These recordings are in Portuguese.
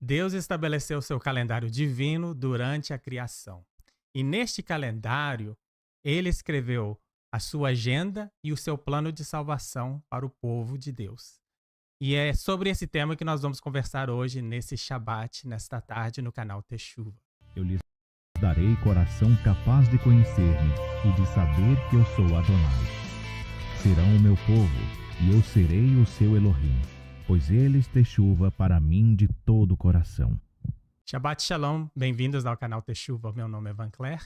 Deus estabeleceu seu calendário divino durante a criação. E neste calendário, ele escreveu a sua agenda e o seu plano de salvação para o povo de Deus. E é sobre esse tema que nós vamos conversar hoje, nesse Shabat, nesta tarde, no canal Teshuva. Eu lhes darei coração capaz de conhecer-me e de saber que eu sou Adonai. Serão o meu povo, e eu serei o seu Elohim, pois eles Teshuva para mim de todo o coração. Shabbat Shalom, bem-vindos ao canal Teshuva, meu nome é Van Cler.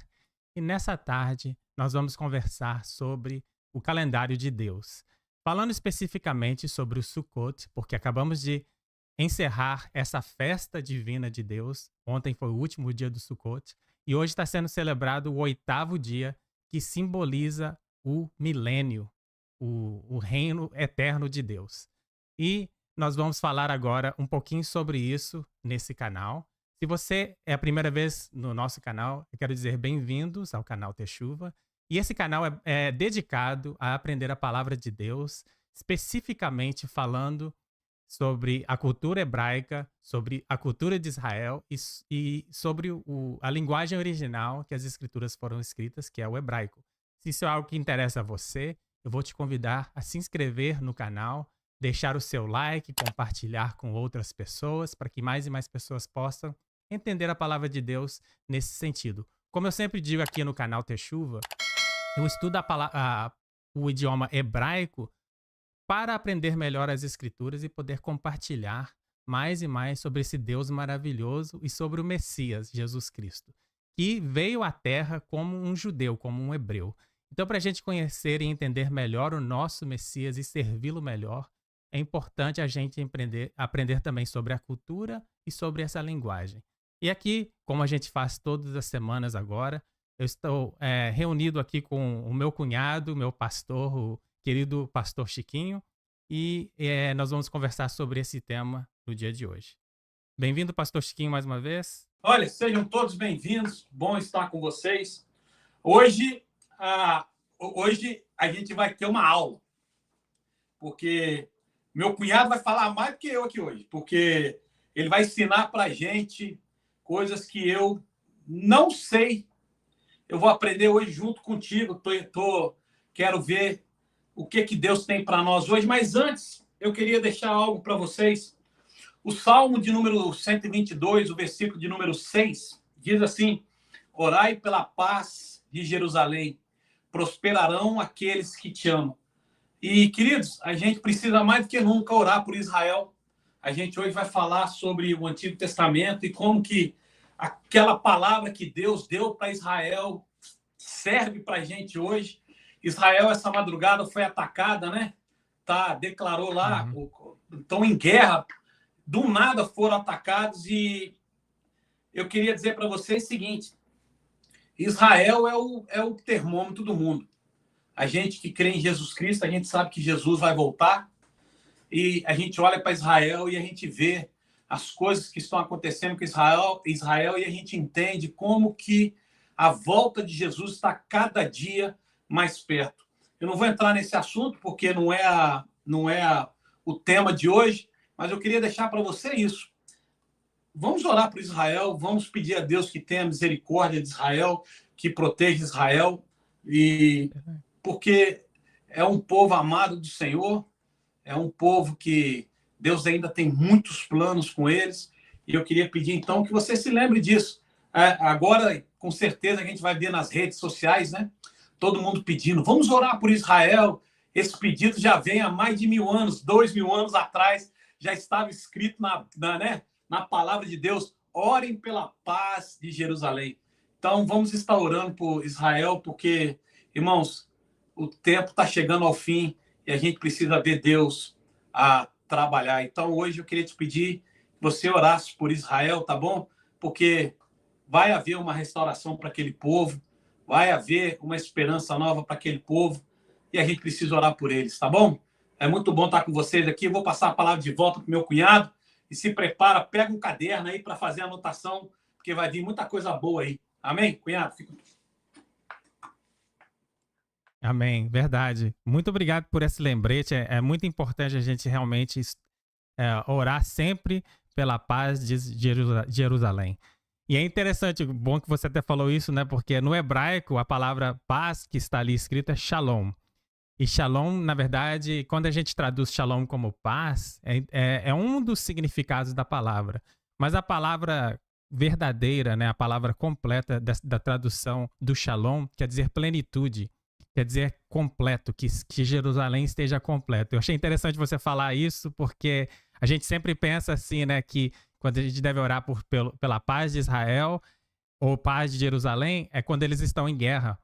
E nessa tarde nós vamos conversar sobre o calendário de Deus. Falando especificamente sobre o Sukkot, porque acabamos de encerrar essa festa divina de Deus. Ontem foi o último dia do Sukkot e hoje está sendo celebrado o 8º dia, que simboliza o milênio, o reino eterno de Deus. E nós vamos falar agora um pouquinho sobre isso nesse canal. Se você é a primeira vez no nosso canal, eu quero dizer bem-vindos ao canal Teshuva. E esse canal é dedicado a aprender a palavra de Deus, especificamente falando sobre a cultura hebraica, sobre a cultura de Israel e sobre a linguagem original que as escrituras foram escritas, que é o hebraico. Se isso é algo que interessa a você, eu vou te convidar a se inscrever no canal, deixar o seu like, compartilhar com outras pessoas, para que mais e mais pessoas possam entender a palavra de Deus nesse sentido. Como eu sempre digo aqui no canal Teshuva, eu estudo o idioma hebraico para aprender melhor as escrituras e poder compartilhar mais e mais sobre esse Deus maravilhoso e sobre o Messias, Jesus Cristo, que veio à Terra como um judeu, como um hebreu. Então, para a gente conhecer e entender melhor o nosso Messias e servi-lo melhor, é importante a gente aprender também sobre a cultura e sobre essa linguagem. E aqui, como a gente faz todas as semanas agora, eu estou reunido aqui com o meu cunhado, meu pastor, o querido pastor Chiquinho, e nós vamos conversar sobre esse tema no dia de hoje. Bem-vindo, pastor Chiquinho, mais uma vez. Olha, sejam todos bem-vindos, bom estar com vocês. Hoje a gente vai ter uma aula, porque meu cunhado vai falar mais do que eu aqui hoje, porque ele vai ensinar para a gente coisas que eu não sei. Eu vou aprender hoje junto contigo. Quero ver o que Deus tem para nós hoje. Mas antes, eu queria deixar algo para vocês. O Salmo de número 122, o versículo de número 6, diz assim: orai pela paz de Jerusalém, prosperarão aqueles que te amam. E, queridos, a gente precisa mais do que nunca orar por Israel. A gente hoje vai falar sobre o Antigo Testamento e como que aquela palavra que Deus deu para Israel serve para a gente hoje. Israel, essa madrugada, foi atacada, né? Declarou lá, estão em guerra, do nada foram atacados. E eu queria dizer para vocês o seguinte: Israel é o termômetro do mundo. A gente que crê em Jesus Cristo, a gente sabe que Jesus vai voltar. E a gente olha para Israel e a gente vê as coisas que estão acontecendo com Israel e a gente entende como que a volta de Jesus está cada dia mais perto. Eu não vou entrar nesse assunto porque não é o tema de hoje, mas eu queria deixar para você isso. Vamos orar por Israel, vamos pedir a Deus que tenha misericórdia de Israel, que proteja Israel, e porque é um povo amado do Senhor, é um povo que Deus ainda tem muitos planos com eles, e eu queria pedir, então, que você se lembre disso. Agora, com certeza, a gente vai ver nas redes sociais, né? Todo mundo pedindo, vamos orar por Israel. Esse pedido já vem há mais de 1000 anos, 2000 anos atrás, já estava escrito na palavra de Deus: orem pela paz de Jerusalém. Então, vamos estar orando por Israel, porque, irmãos, o tempo está chegando ao fim e a gente precisa ver Deus a trabalhar. Então, hoje eu queria te pedir que você orasse por Israel, tá bom? Porque vai haver uma restauração para aquele povo, vai haver uma esperança nova para aquele povo e a gente precisa orar por eles, tá bom? É muito bom estar com vocês aqui. Eu vou passar a palavra de volta para o meu cunhado e se prepara, pega um caderno aí para fazer a anotação, porque vai vir muita coisa boa aí. Amém, cunhado? Amém, verdade. Muito obrigado por esse lembrete. É muito importante a gente realmente orar sempre pela paz de Jerusalém. E é interessante, bom que você até falou isso, né? Porque no hebraico a palavra paz que está ali escrita é shalom. E shalom, na verdade, quando a gente traduz shalom como paz, é um dos significados da palavra. Mas a palavra verdadeira, né? A palavra completa da tradução do shalom quer dizer plenitude, quer dizer completo, que Jerusalém esteja completo. Eu achei interessante você falar isso, porque a gente sempre pensa assim, né? Que quando a gente deve orar pela paz de Israel ou paz de Jerusalém, é quando eles estão em guerra.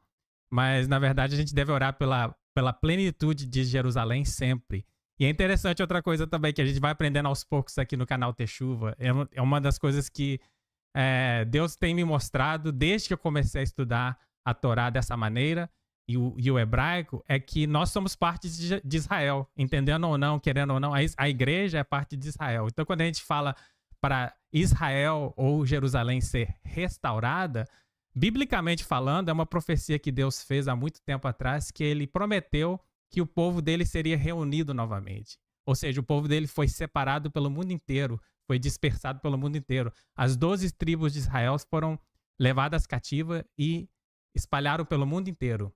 Mas, na verdade, a gente deve orar pela plenitude de Jerusalém sempre. E é interessante outra coisa também, que a gente vai aprendendo aos poucos aqui no canal Techuva. É uma das coisas que Deus tem me mostrado desde que eu comecei a estudar a Torá dessa maneira, e o hebraico, é que nós somos parte de Israel, entendendo ou não, querendo ou não, a igreja é parte de Israel. Então, quando a gente fala para Israel ou Jerusalém ser restaurada, biblicamente falando, é uma profecia que Deus fez há muito tempo atrás, que ele prometeu que o povo dele seria reunido novamente. Ou seja, o povo dele foi separado pelo mundo inteiro, foi dispersado pelo mundo inteiro. As 12 tribos de Israel foram levadas cativas e espalharam pelo mundo inteiro.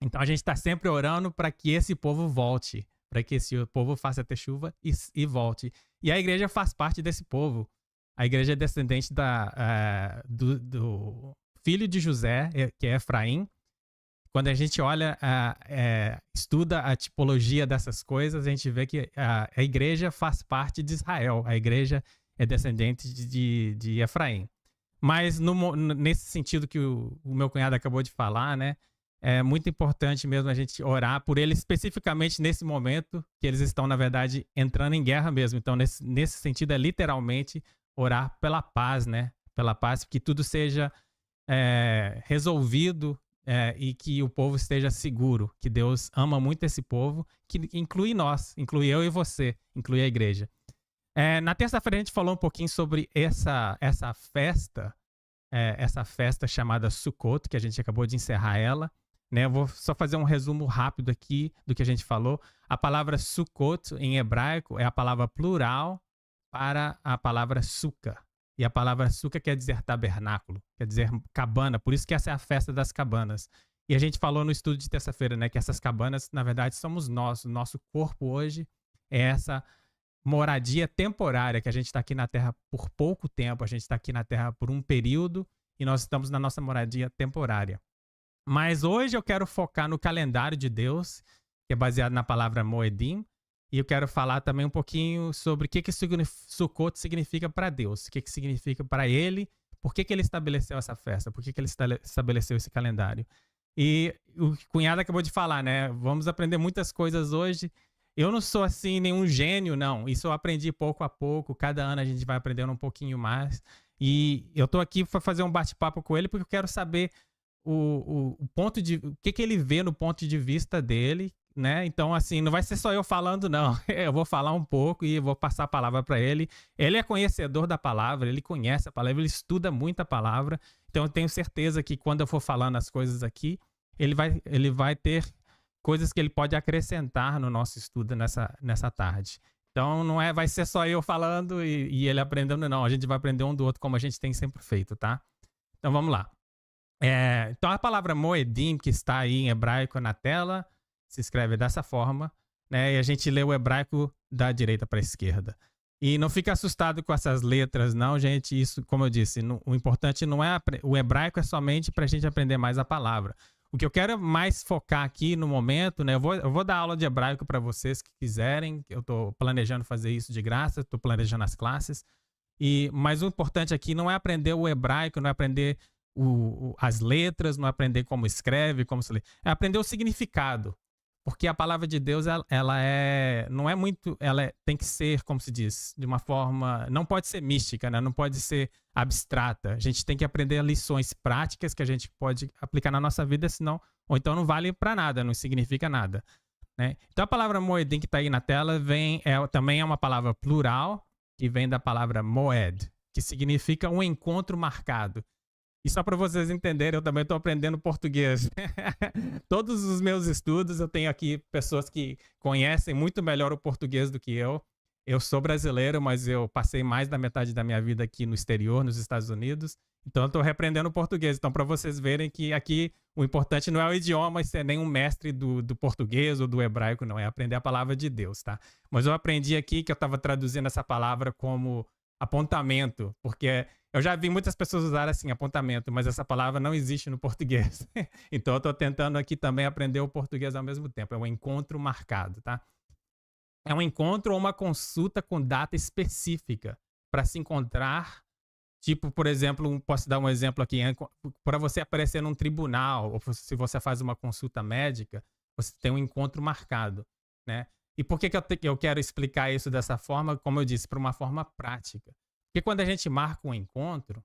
Então a gente está sempre orando para que esse povo volte, para que esse povo faça techuva e volte. E a igreja faz parte desse povo. A igreja é descendente do filho de José, que é Efraim. Quando a gente olha, estuda a tipologia dessas coisas, a gente vê que a igreja faz parte de Israel. A igreja é descendente de Efraim. Mas nesse sentido que o meu cunhado acabou de falar, né? É muito importante mesmo a gente orar por eles, especificamente nesse momento que eles estão, na verdade, entrando em guerra mesmo. Então, nesse sentido, é literalmente orar pela paz, né? Pela paz, que tudo seja resolvido e que o povo esteja seguro, que Deus ama muito esse povo, que inclui nós, inclui eu e você, inclui a igreja. Na terça-feira a gente falou um pouquinho sobre essa festa chamada Sukkot, que a gente acabou de encerrar ela. Né? Eu vou só fazer um resumo rápido aqui do que a gente falou. A palavra Sukkot em hebraico é a palavra plural para a palavra sukkah. E a palavra sukkah quer dizer tabernáculo, quer dizer cabana. Por isso que essa é a festa das cabanas. E a gente falou no estudo de terça-feira, né, que essas cabanas, na verdade, somos nós. O nosso corpo hoje é essa moradia temporária, que a gente está aqui na Terra por pouco tempo, a gente está aqui na Terra por um período e nós estamos na nossa moradia temporária. Mas hoje eu quero focar no calendário de Deus, que é baseado na palavra Moedim, e eu quero falar também um pouquinho sobre o que Sukkot significa para Deus, o que significa para Ele, por que ele estabeleceu essa festa, por que ele estabeleceu esse calendário. E o cunhado acabou de falar, né? Vamos aprender muitas coisas hoje. Eu não sou assim nenhum gênio, não. Isso eu aprendi pouco a pouco, cada ano a gente vai aprendendo um pouquinho mais. E eu tô aqui para fazer um bate-papo com ele porque eu quero saber o que ele vê no ponto de vista dele, né? Então, assim, não vai ser só eu falando, não. Eu vou falar um pouco e vou passar a palavra para ele. Ele é conhecedor da palavra, ele conhece a palavra, ele estuda muito a palavra. Então, eu tenho certeza que quando eu for falando as coisas aqui, ele vai ter coisas que ele pode acrescentar no nosso estudo nessa tarde. Então, não vai ser só eu falando e ele aprendendo, não. A gente vai aprender um do outro, como a gente tem sempre feito, tá? Então, vamos lá. Então, a palavra Moedim, que está aí em hebraico na tela, se escreve dessa forma, né? E a gente lê o hebraico da direita para a esquerda. E não fica assustado com essas letras, não, gente. Isso, como eu disse, o importante não é... O hebraico é somente para a gente aprender mais a palavra. O que eu quero mais focar aqui no momento, né? Eu vou dar aula de hebraico para vocês que quiserem. Eu estou planejando fazer isso de graça, estou planejando as classes. Mas o importante aqui não é aprender o hebraico, não é aprender as letras, não é aprender como escreve, como se lê. É aprender o significado. Porque a palavra de Deus, tem que ser, como se diz, de uma forma... Não pode ser mística, né? Não pode ser abstrata. A gente tem que aprender lições práticas que a gente pode aplicar na nossa vida, senão... Ou então não vale para nada, não significa nada. Né? Então a palavra Moedim que está aí na tela também é uma palavra plural, que vem da palavra Moed, que significa um encontro marcado. E só para vocês entenderem, eu também estou aprendendo português. Todos os meus estudos, eu tenho aqui pessoas que conhecem muito melhor o português do que eu. Eu sou brasileiro, mas eu passei mais da metade da minha vida aqui no exterior, nos Estados Unidos. Então, eu estou reaprendendo o português. Então, para vocês verem que aqui o importante não é o idioma, ser nem um mestre do português ou do hebraico, não. É aprender a palavra de Deus, tá? Mas eu aprendi aqui que eu estava traduzindo essa palavra como apontamento, porque eu já vi muitas pessoas usarem assim, apontamento, mas essa palavra não existe no português. Então, eu estou tentando aqui também aprender o português ao mesmo tempo. É um encontro marcado, tá? É um encontro ou uma consulta com data específica para se encontrar. Tipo, por exemplo, posso dar um exemplo aqui, para você aparecer num tribunal, ou se você faz uma consulta médica, você tem um encontro marcado, né? E por que eu quero explicar isso dessa forma? Como eu disse, para uma forma prática. Porque quando a gente marca um encontro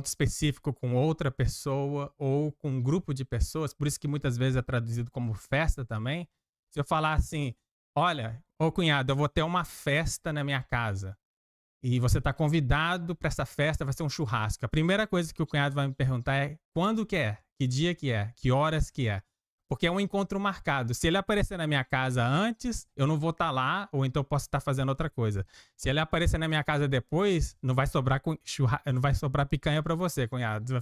específico com outra pessoa ou com um grupo de pessoas, por isso que muitas vezes é traduzido como festa também. Se eu falar assim, olha, ô cunhado, eu vou ter uma festa na minha casa e você está convidado para essa festa, vai ser um churrasco. A primeira coisa que o cunhado vai me perguntar é quando que é, que dia que é, que horas que é. Porque é um encontro marcado. Se ele aparecer na minha casa antes, eu não vou estar lá, ou então posso estar fazendo outra coisa. Se ele aparecer na minha casa depois, não vai sobrar não vai sobrar picanha para você, cunhado.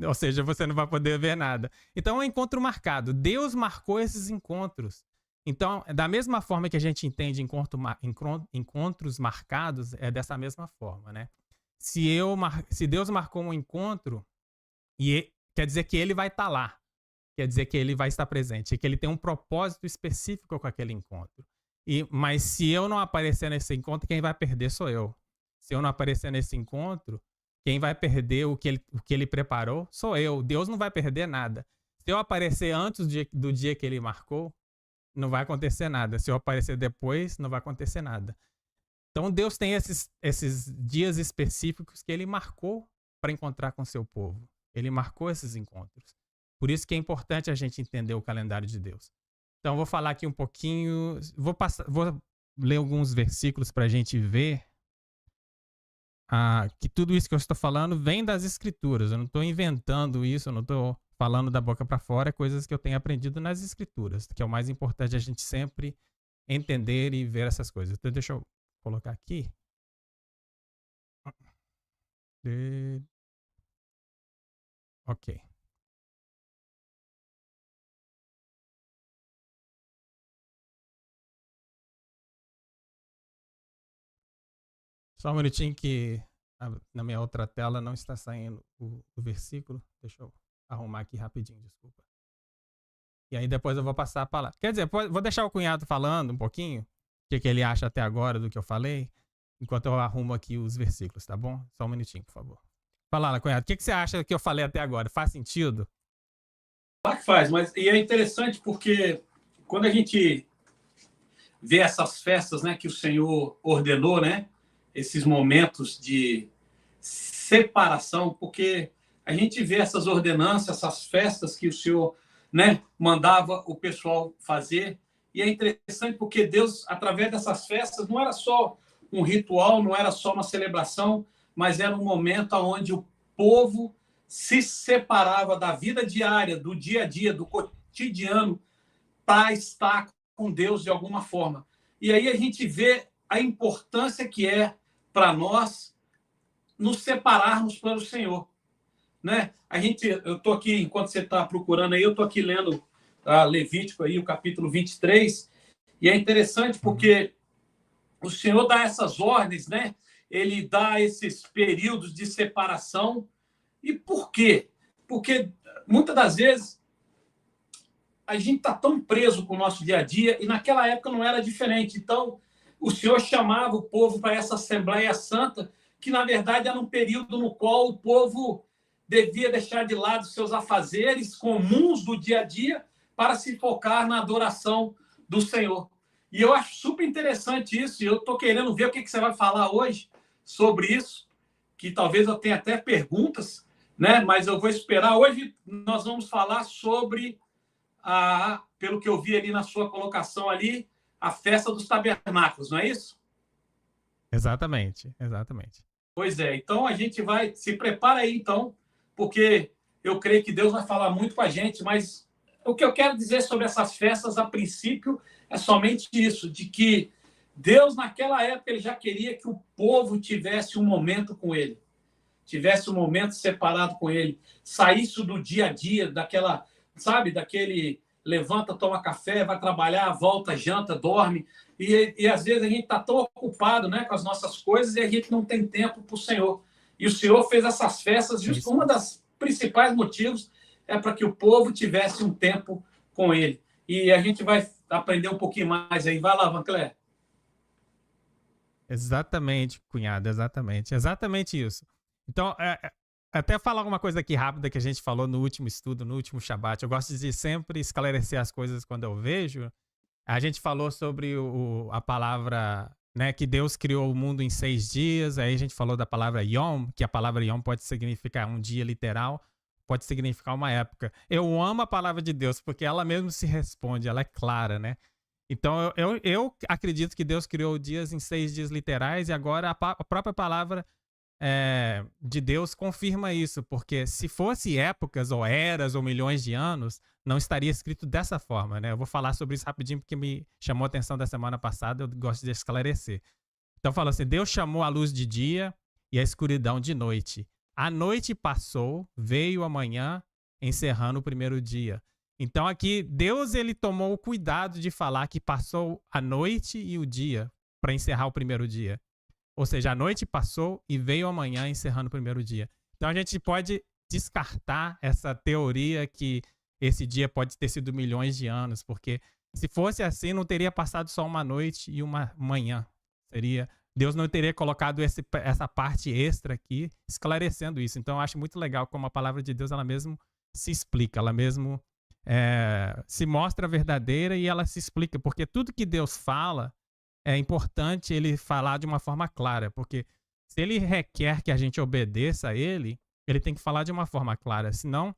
Ou seja, você não vai poder ver nada. Então é um encontro marcado. Deus marcou esses encontros. Então, da mesma forma que a gente entende encontros marcados, é dessa mesma forma, né? Se Deus marcou um encontro, quer dizer que ele vai estar lá. Quer dizer que ele vai estar presente. Que ele tem um propósito específico com aquele encontro. Mas se eu não aparecer nesse encontro, quem vai perder sou eu. Se eu não aparecer nesse encontro, quem vai perder o que ele preparou sou eu. Deus não vai perder nada. Se eu aparecer antes do dia que ele marcou, não vai acontecer nada. Se eu aparecer depois, não vai acontecer nada. Então Deus tem esses dias específicos que ele marcou para encontrar com seu povo. Ele marcou esses encontros. Por isso que é importante a gente entender o calendário de Deus. Então, vou falar aqui um pouquinho. Vou ler alguns versículos para a gente ver que tudo isso que eu estou falando vem das Escrituras. Eu não estou inventando isso, eu não estou falando da boca para fora. É coisas que eu tenho aprendido nas Escrituras, que é o mais importante a gente sempre entender e ver essas coisas. Então, deixa eu colocar aqui. Ok. Só um minutinho que na minha outra tela não está saindo o versículo. Deixa eu arrumar aqui rapidinho, desculpa. E aí depois eu vou passar a palavra. Quer dizer, vou deixar o cunhado falando um pouquinho, o que ele acha até agora do que eu falei, enquanto eu arrumo aqui os versículos, tá bom? Só um minutinho, por favor. Fala lá, cunhado, o que você acha do que eu falei até agora? Faz sentido? Claro que faz, mas é interessante porque quando a gente vê essas festas, né, que o Senhor ordenou, né, esses momentos de separação, porque a gente vê essas ordenanças, essas festas que o Senhor, né, mandava o pessoal fazer, e é interessante porque Deus, através dessas festas, não era só um ritual, não era só uma celebração, mas era um momento onde o povo se separava da vida diária, do dia a dia, do cotidiano, para estar com Deus de alguma forma. E aí a gente vê a importância que é para nós nos separarmos para o Senhor, né? Eu estou aqui, enquanto você está procurando aí, eu estou aqui lendo Levítico aí, o capítulo 23, e é interessante porque o Senhor dá essas ordens, né? Ele dá esses períodos de separação. E por quê? Porque muitas das vezes a gente está tão preso com o nosso dia a dia, e naquela época não era diferente. Então, o Senhor chamava o povo para essa Assembleia Santa, que na verdade era um período no qual o povo devia deixar de lado seus afazeres comuns do dia a dia para se focar na adoração do Senhor. E eu acho super interessante isso, e eu estou querendo ver o que você vai falar hoje sobre isso, que talvez eu tenha até perguntas, né? Mas eu vou esperar. Hoje nós vamos falar sobre, pelo que eu vi ali na sua colocação ali, a festa dos tabernáculos, não é isso? Exatamente, exatamente. Pois é, então a gente vai, se prepara aí então, porque eu creio que Deus vai falar muito com a gente, mas o que eu quero dizer sobre essas festas, a princípio, é somente isso, de que Deus, naquela época, ele já queria que o povo tivesse um momento com ele, tivesse um momento separado com ele, saísse do dia a dia, daquela, sabe, daquele levanta, toma café, vai trabalhar, volta, janta, dorme, e às vezes a gente está tão ocupado, né, com as nossas coisas e a gente não tem tempo para o Senhor. E o Senhor fez essas festas, justo uma das principais motivos é para que o povo tivesse um tempo com ele. E a gente vai aprender um pouquinho mais aí. Vai lá, Vancler. Exatamente, cunhado, exatamente. Exatamente isso. Então, até falar alguma coisa aqui rápida que a gente falou no último estudo, no último Shabat. Eu gosto de sempre esclarecer as coisas quando eu vejo. A gente falou sobre a palavra, né, que Deus criou o mundo em 6 dias. Aí a gente falou da palavra Yom, que a palavra Yom pode significar um dia literal, pode significar uma época. Eu amo a palavra de Deus, porque ela mesmo se responde, ela é clara, né? Então, eu acredito que Deus criou dias em 6 dias literais e agora a própria palavra de Deus confirma isso, porque se fosse épocas ou eras ou milhões de anos, não estaria escrito dessa forma, né? Eu vou falar sobre isso rapidinho porque me chamou a atenção da semana passada, eu gosto de esclarecer. Então, fala assim, Deus chamou a luz de dia e a escuridão de noite. A noite passou, veio a manhã, encerrando o primeiro dia. Então aqui, Deus ele tomou o cuidado de falar que passou a noite e o dia para encerrar o primeiro dia. Ou seja, a noite passou e veio a manhã encerrando o primeiro dia. Então a gente pode descartar essa teoria que esse dia pode ter sido milhões de anos, porque se fosse assim, não teria passado só uma noite e uma manhã. Deus não teria colocado essa parte extra aqui, esclarecendo isso. Então eu acho muito legal como a palavra de Deus ela mesmo se explica, ela mesmo se mostra verdadeira e ela se explica, porque tudo que Deus fala é importante ele falar de uma forma clara, porque se ele requer que a gente obedeça a ele, ele tem que falar de uma forma clara, senão,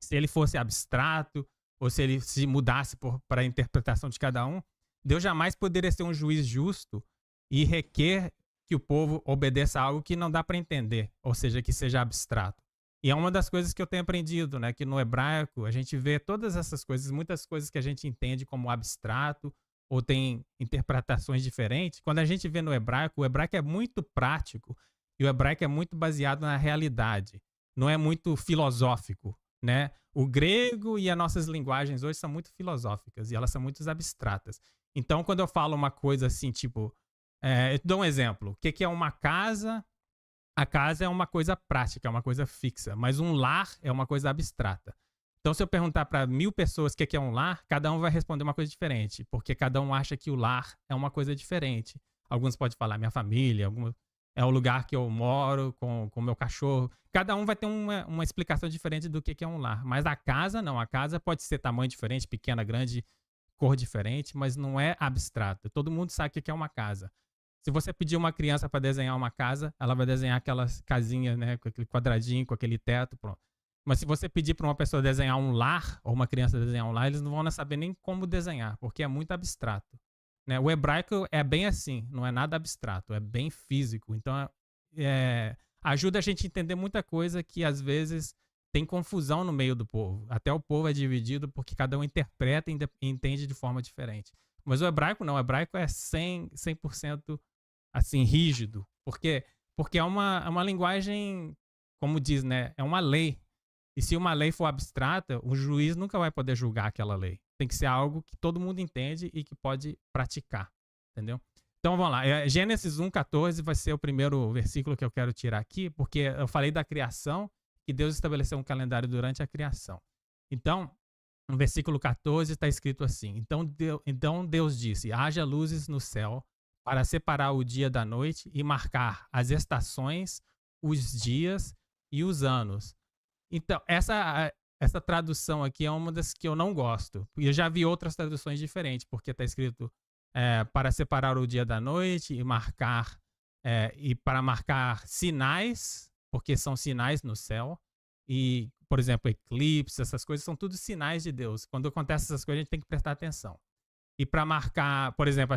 se ele fosse abstrato, ou se ele se mudasse para a interpretação de cada um, Deus jamais poderia ser um juiz justo e requer que o povo obedeça a algo que não dá para entender, ou seja, que seja abstrato. E é uma das coisas que eu tenho aprendido, né? Que no hebraico a gente vê todas essas coisas, muitas coisas que a gente entende como abstrato ou tem interpretações diferentes. Quando a gente vê no hebraico, o hebraico é muito prático e o hebraico é muito baseado na realidade. Não é muito filosófico, né? O grego e as nossas linguagens hoje são muito filosóficas e elas são muito abstratas. Então, quando eu falo uma coisa assim, tipo... eu te dou um exemplo. O que é uma casa... A casa é uma coisa prática, é uma coisa fixa, mas um lar é uma coisa abstrata. Então, se eu perguntar para 1000 pessoas o que é um lar, cada um vai responder uma coisa diferente, porque cada um acha que o lar é uma coisa diferente. Alguns podem falar minha família, é o lugar que eu moro com o meu cachorro. Cada um vai ter uma explicação diferente do que é um lar. Mas a casa, não. A casa pode ser tamanho diferente, pequena, grande, cor diferente, mas não é abstrato. Todo mundo sabe o que é uma casa. Se você pedir uma criança para desenhar uma casa, ela vai desenhar aquelas casinhas, né, com aquele quadradinho, com aquele teto, pronto. Mas se você pedir para uma pessoa desenhar um lar, ou uma criança desenhar um lar, eles não vão saber nem como desenhar, porque é muito abstrato, né? O hebraico é bem assim, não é nada abstrato, é bem físico. Então, ajuda a gente a entender muita coisa que, às vezes, tem confusão no meio do povo. Até o povo é dividido porque cada um interpreta e entende de forma diferente. Mas o hebraico não, o hebraico é 100% assim, rígido, porque é uma linguagem, como diz, né, é uma lei, e se uma lei for abstrata, o juiz nunca vai poder julgar aquela lei, tem que ser algo que todo mundo entende e que pode praticar, entendeu? Então vamos lá, Gênesis 1:14 vai ser o primeiro versículo que eu quero tirar aqui, porque eu falei da criação, que Deus estabeleceu um calendário durante a criação. Então, no versículo 14 está escrito assim, então Deus disse, haja luzes no céu, para separar o dia da noite e marcar as estações, os dias e os anos. Então, essa tradução aqui é uma das que eu não gosto. E eu já vi outras traduções diferentes, porque está escrito para separar o dia da noite e para marcar sinais, porque são sinais no céu. E, por exemplo, eclipse, essas coisas são tudo sinais de Deus. Quando acontecem essas coisas, a gente tem que prestar atenção. E para marcar, por exemplo,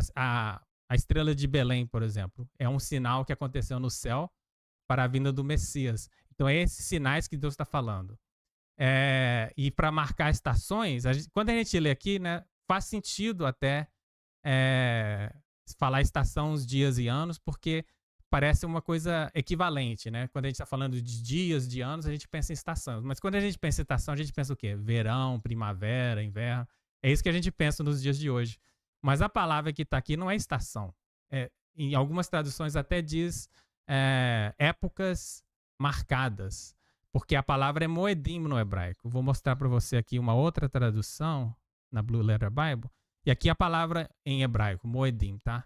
a estrela de Belém, por exemplo, é um sinal que aconteceu no céu para a vinda do Messias. Então, é esses sinais que Deus está falando. E para marcar estações, quando a gente lê aqui, né, faz sentido até falar estações, dias e anos, porque parece uma coisa equivalente, né? Quando a gente está falando de dias, de anos, a gente pensa em estações. Mas quando a gente pensa em estação, a gente pensa o quê? Verão, primavera, inverno. É isso que a gente pensa nos dias de hoje. Mas a palavra que está aqui não é estação. Em algumas traduções até diz épocas marcadas, porque a palavra é moedim no hebraico. Vou mostrar para você aqui uma outra tradução na Blue Letter Bible. E aqui a palavra em hebraico, moedim, tá?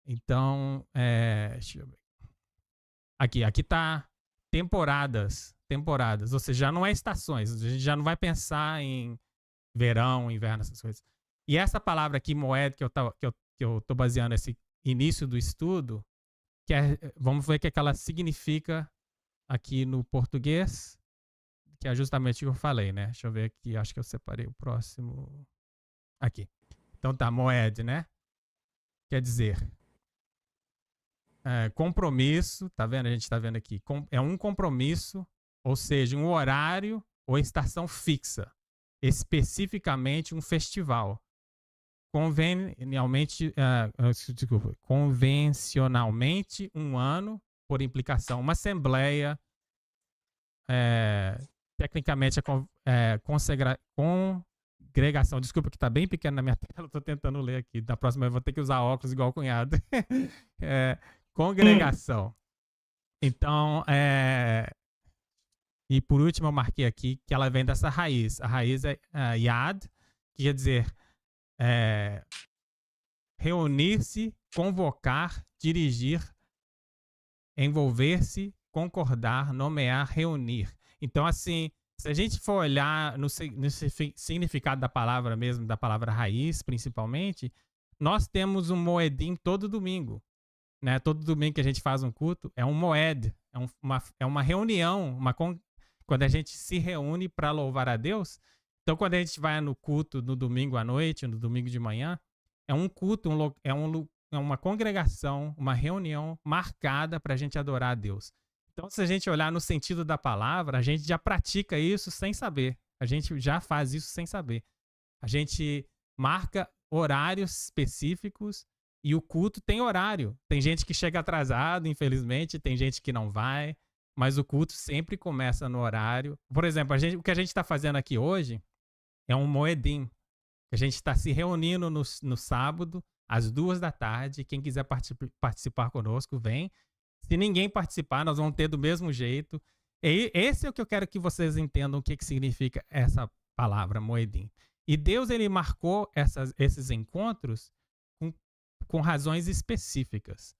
Então, deixa eu ver. Aqui tá temporadas, ou seja, já não é estações, a gente já não vai pensar em verão, inverno, essas coisas. E essa palavra aqui, moed, que eu tô baseando esse início do estudo, vamos ver o que ela significa aqui no português, que é justamente o que eu falei, né? Deixa eu ver aqui, acho que eu separei o próximo. Aqui. Então tá, moed, né? Quer dizer, compromisso, tá vendo? A gente tá vendo aqui. É um compromisso, ou seja, um horário ou estação fixa. Especificamente um festival. Convencionalmente, um ano, por implicação, uma assembleia, tecnicamente congregação. Desculpa que está bem pequeno na minha tela, estou tentando ler aqui. Da próxima eu vou ter que usar óculos igual o cunhado. Congregação. Então, e por último eu marquei aqui que ela vem dessa raiz. A raiz é yad, que quer dizer reunir-se, convocar, dirigir, envolver-se, concordar, nomear, reunir. Então, assim, se a gente for olhar no significado da palavra mesmo, da palavra raiz, principalmente, nós temos um moedim todo domingo. Né? Todo domingo que a gente faz um culto, é um moed, é uma reunião, quando a gente se reúne para louvar a Deus. Então, quando a gente vai no culto no domingo à noite, no domingo de manhã, é um culto, é uma congregação, uma reunião marcada para a gente adorar a Deus. Então, se a gente olhar no sentido da palavra, a gente já pratica isso sem saber. A gente já faz isso sem saber. A gente marca horários específicos e o culto tem horário. Tem gente que chega atrasado, infelizmente, tem gente que não vai, mas o culto sempre começa no horário. Por exemplo, o que a gente está fazendo aqui hoje é um moedim. A gente está se reunindo no sábado, às 14h. Quem quiser participar conosco, vem. Se ninguém participar, nós vamos ter do mesmo jeito. E esse é o que eu quero que vocês entendam o que significa essa palavra, moedim. E Deus, ele marcou esses encontros com razões específicas.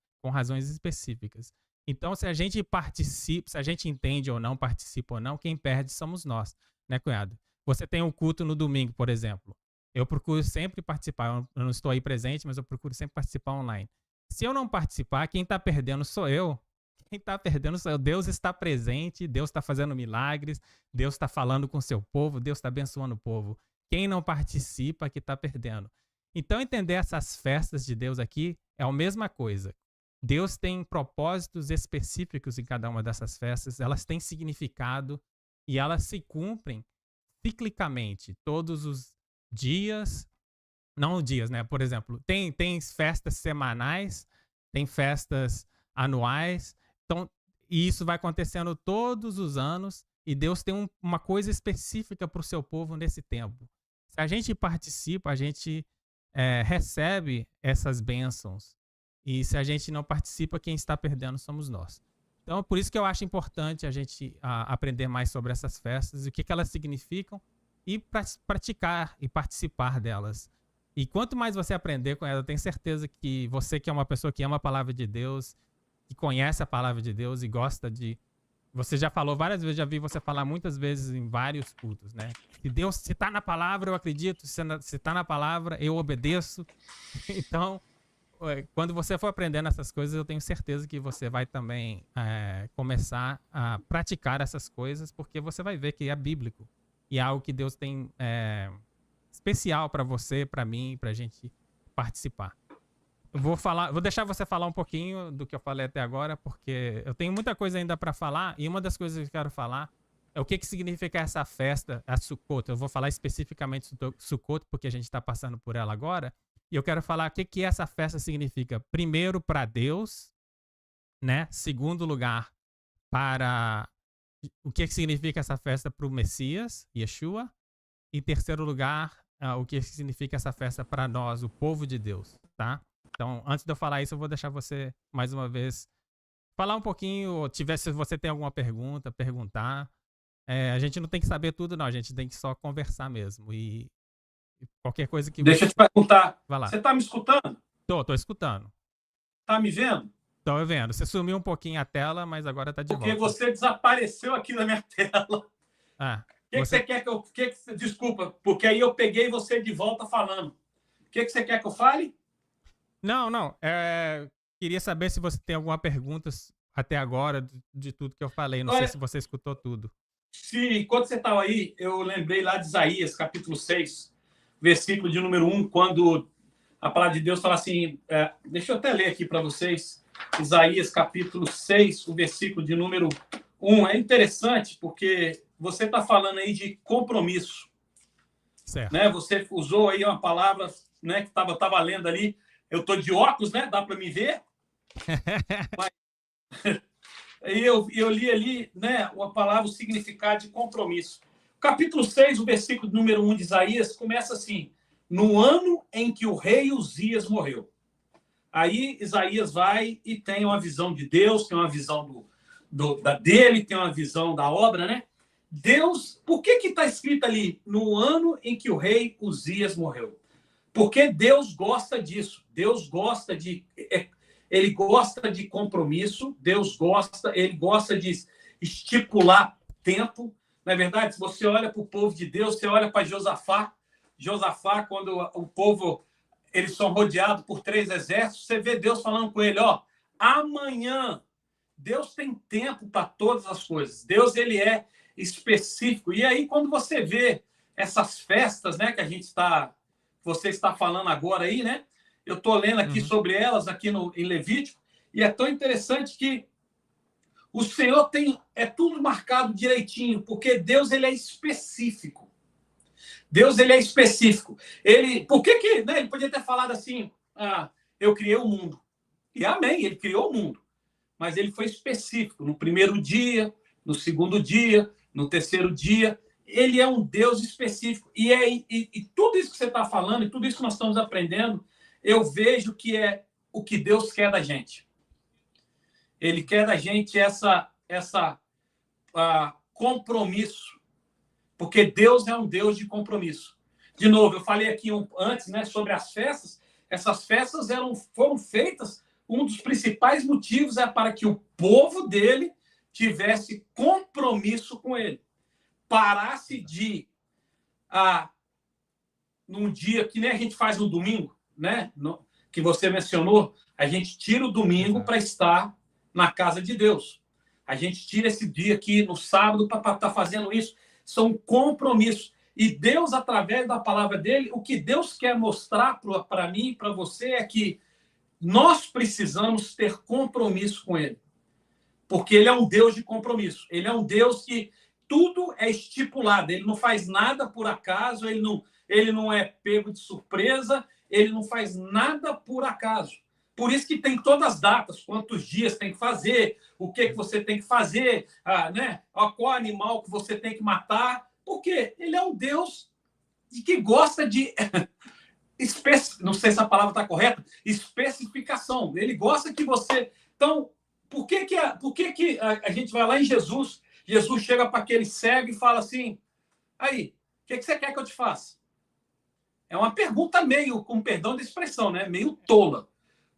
Então, se a gente participa, se a gente entende ou não, participa ou não, quem perde somos nós, né, cunhado? Você tem um culto no domingo, por exemplo. Eu procuro sempre participar. Eu não estou aí presente, mas eu procuro sempre participar online. Se eu não participar, quem está perdendo sou eu. Deus está presente, Deus está fazendo milagres, Deus está falando com o seu povo, Deus está abençoando o povo. Quem não participa que está perdendo. Então, entender essas festas de Deus aqui é a mesma coisa. Deus tem propósitos específicos em cada uma dessas festas, elas têm significado e elas se cumprem ciclicamente, todos os dias, não dias, né? Por exemplo, tem festas semanais, tem festas anuais, então, e isso vai acontecendo todos os anos, e Deus tem uma coisa específica para o seu povo nesse tempo. Se a gente participa, a gente recebe essas bênçãos, e se a gente não participa, quem está perdendo somos nós. Então, por isso que eu acho importante a gente aprender mais sobre essas festas, o que elas significam, e praticar e participar delas. E quanto mais você aprender com elas, eu tenho certeza que você, que é uma pessoa que ama a palavra de Deus, que conhece a palavra de Deus e gosta de... Você já falou várias vezes, já vi você falar muitas vezes em vários cultos, né? Que Deus, se está na palavra, eu acredito. Se está na palavra, eu obedeço. Então, quando você for aprendendo essas coisas, eu tenho certeza que você vai também começar a praticar essas coisas, porque você vai ver que é bíblico. E é algo que Deus tem especial para você, para mim, para a gente participar. Eu vou deixar você falar um pouquinho do que eu falei até agora, porque eu tenho muita coisa ainda para falar, e uma das coisas que eu quero falar é o que significa essa festa, a Sukkot. Eu vou falar especificamente Sukkot, porque a gente está passando por ela agora, E eu quero falar o que essa festa significa. Primeiro, para Deus, né? Segundo lugar, para o que significa essa festa para o Messias, Yeshua. E terceiro lugar, o que significa essa festa para nós, o povo de Deus, tá? Então, antes de eu falar isso, eu vou deixar você, mais uma vez, falar um pouquinho, se você tem alguma pergunta, perguntar. A gente não tem que saber tudo, não. A gente tem que só conversar mesmo. E qualquer coisa que Deixa eu te perguntar. Vai lá. Você está me escutando? Tô escutando. Tá me vendo? Tô vendo. Você sumiu um pouquinho a tela, mas agora tá de volta. Porque você desapareceu aqui na minha tela. O que você quer que eu... Desculpa, porque aí eu peguei você de volta falando. O que você quer que eu fale? Não. Queria saber se você tem alguma pergunta até agora de tudo que eu falei. Não sei se você escutou tudo. Sim, enquanto você estava aí, eu lembrei lá de Isaías, capítulo 6, versículo de número 1, quando a palavra de Deus fala assim... deixa eu até ler aqui para vocês. Isaías, capítulo 6, o versículo de número 1. É interessante, porque você está falando aí de compromisso. Certo. Né? Você usou aí uma palavra, né, que estava lendo ali. Eu estou de óculos, né? Dá para me ver? Mas... eu li ali, né, uma palavra, o significado de compromisso. Capítulo 6, o versículo número 1 de Isaías, começa assim: no ano em que o rei Uzias morreu. Aí Isaías vai e tem uma visão de Deus, tem uma visão dele, tem uma visão da obra, né? Deus, por que está escrito ali, no ano em que o rei Uzias morreu? Porque Deus gosta disso. Deus gosta de... Ele gosta de compromisso, ele gosta de estipular tempo. Na verdade, se você olha para o povo de Deus, você olha para Josafá, quando o povo, eles são rodeados por 3 exércitos, você vê Deus falando com ele, amanhã. Deus tem tempo para todas as coisas. Deus, ele é específico. E aí, quando você vê essas festas, né, que você está falando agora aí, né? Eu estou lendo aqui sobre elas aqui em Levítico, e é tão interessante que o Senhor é tudo marcado direitinho, porque Deus, ele é específico. Deus, ele é específico. Por que, né, ele podia ter falado assim, eu criei o mundo. E amém, ele criou o mundo. Mas ele foi específico. No primeiro dia, no segundo dia, no terceiro dia, ele é um Deus específico. E tudo isso que você está falando, e tudo isso que nós estamos aprendendo, eu vejo que é o que Deus quer da gente. Ele quer da gente essa compromisso. Porque Deus é um Deus de compromisso. De novo, eu falei aqui antes, né, sobre as festas. Essas festas foram feitas, um dos principais motivos é para que o povo dele tivesse compromisso com ele. Parasse de, num dia que nem a gente faz no domingo, né? Que você mencionou, a gente tira o domingo para estar na casa de Deus. A gente tira esse dia aqui no sábado para estar fazendo isso. São compromissos. E Deus, através da palavra dele, o que Deus quer mostrar para mim e para você é que nós precisamos ter compromisso com ele. Porque ele é um Deus de compromisso. Ele é um Deus que tudo é estipulado. Ele não faz nada por acaso, ele não é pego de surpresa, ele não faz nada por acaso. Por isso que tem todas as datas, quantos dias tem que fazer, o que você tem que fazer, né? Qual animal que você tem que matar, porque ele é um Deus que gosta de... não sei se a palavra está correta, especificação. Ele gosta que você... Então, por que a gente vai lá em Jesus, Jesus chega para aquele cego e fala assim, aí, o que você quer que eu te faça? É uma pergunta meio, com perdão da expressão, né? Meio tola.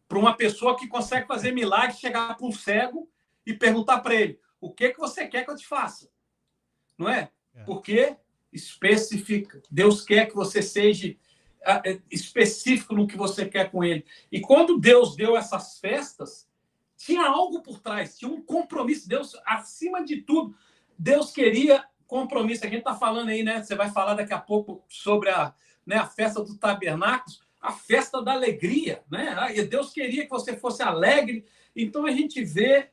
Para uma pessoa que consegue fazer milagre, chegar para um cego e perguntar para ele, o que você quer que eu te faça? Não é? Porque especifica. Deus quer que você seja específico no que você quer com ele. E quando Deus deu essas festas, tinha algo por trás, tinha um compromisso. Deus, acima de tudo, Deus queria compromisso. A gente está falando aí, né? Você vai falar daqui a pouco sobre a festa do tabernáculos, a festa da alegria, né? E Deus queria que você fosse alegre. Então a gente vê,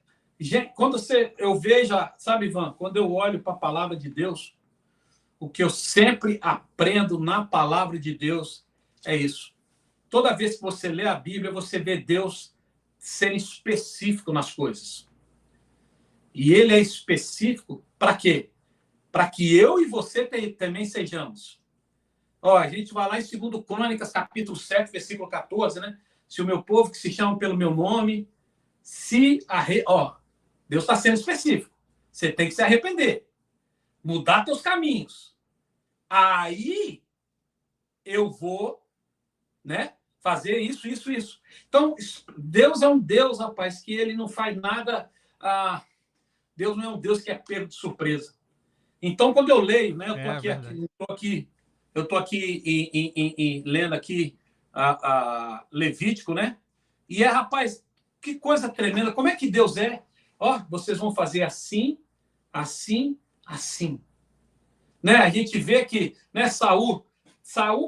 quando eu vejo, sabe, Ivan, quando eu olho para a palavra de Deus, o que eu sempre aprendo na palavra de Deus é isso. toda vez que você lê a Bíblia, você vê Deus ser específico nas coisas. E ele é específico para quê? Para que eu e você também sejamos. Ó, a gente vai lá em 2 Crônicas, capítulo 7, versículo 14, né? Se o meu povo que se chama pelo meu nome, Ó, Deus está sendo específico. Você tem que se arrepender. Mudar teus caminhos. Aí eu vou, né, fazer isso, isso, isso. Então, Deus é um Deus, rapaz, que ele não faz nada... Deus não é um Deus que é pego de surpresa. Então, quando eu leio, né, eu tô aqui lendo aqui Levítico, né? E rapaz, que coisa tremenda. Como é que Deus é? Ó, vocês vão fazer assim, assim, assim. Né? A gente vê que, né, Saul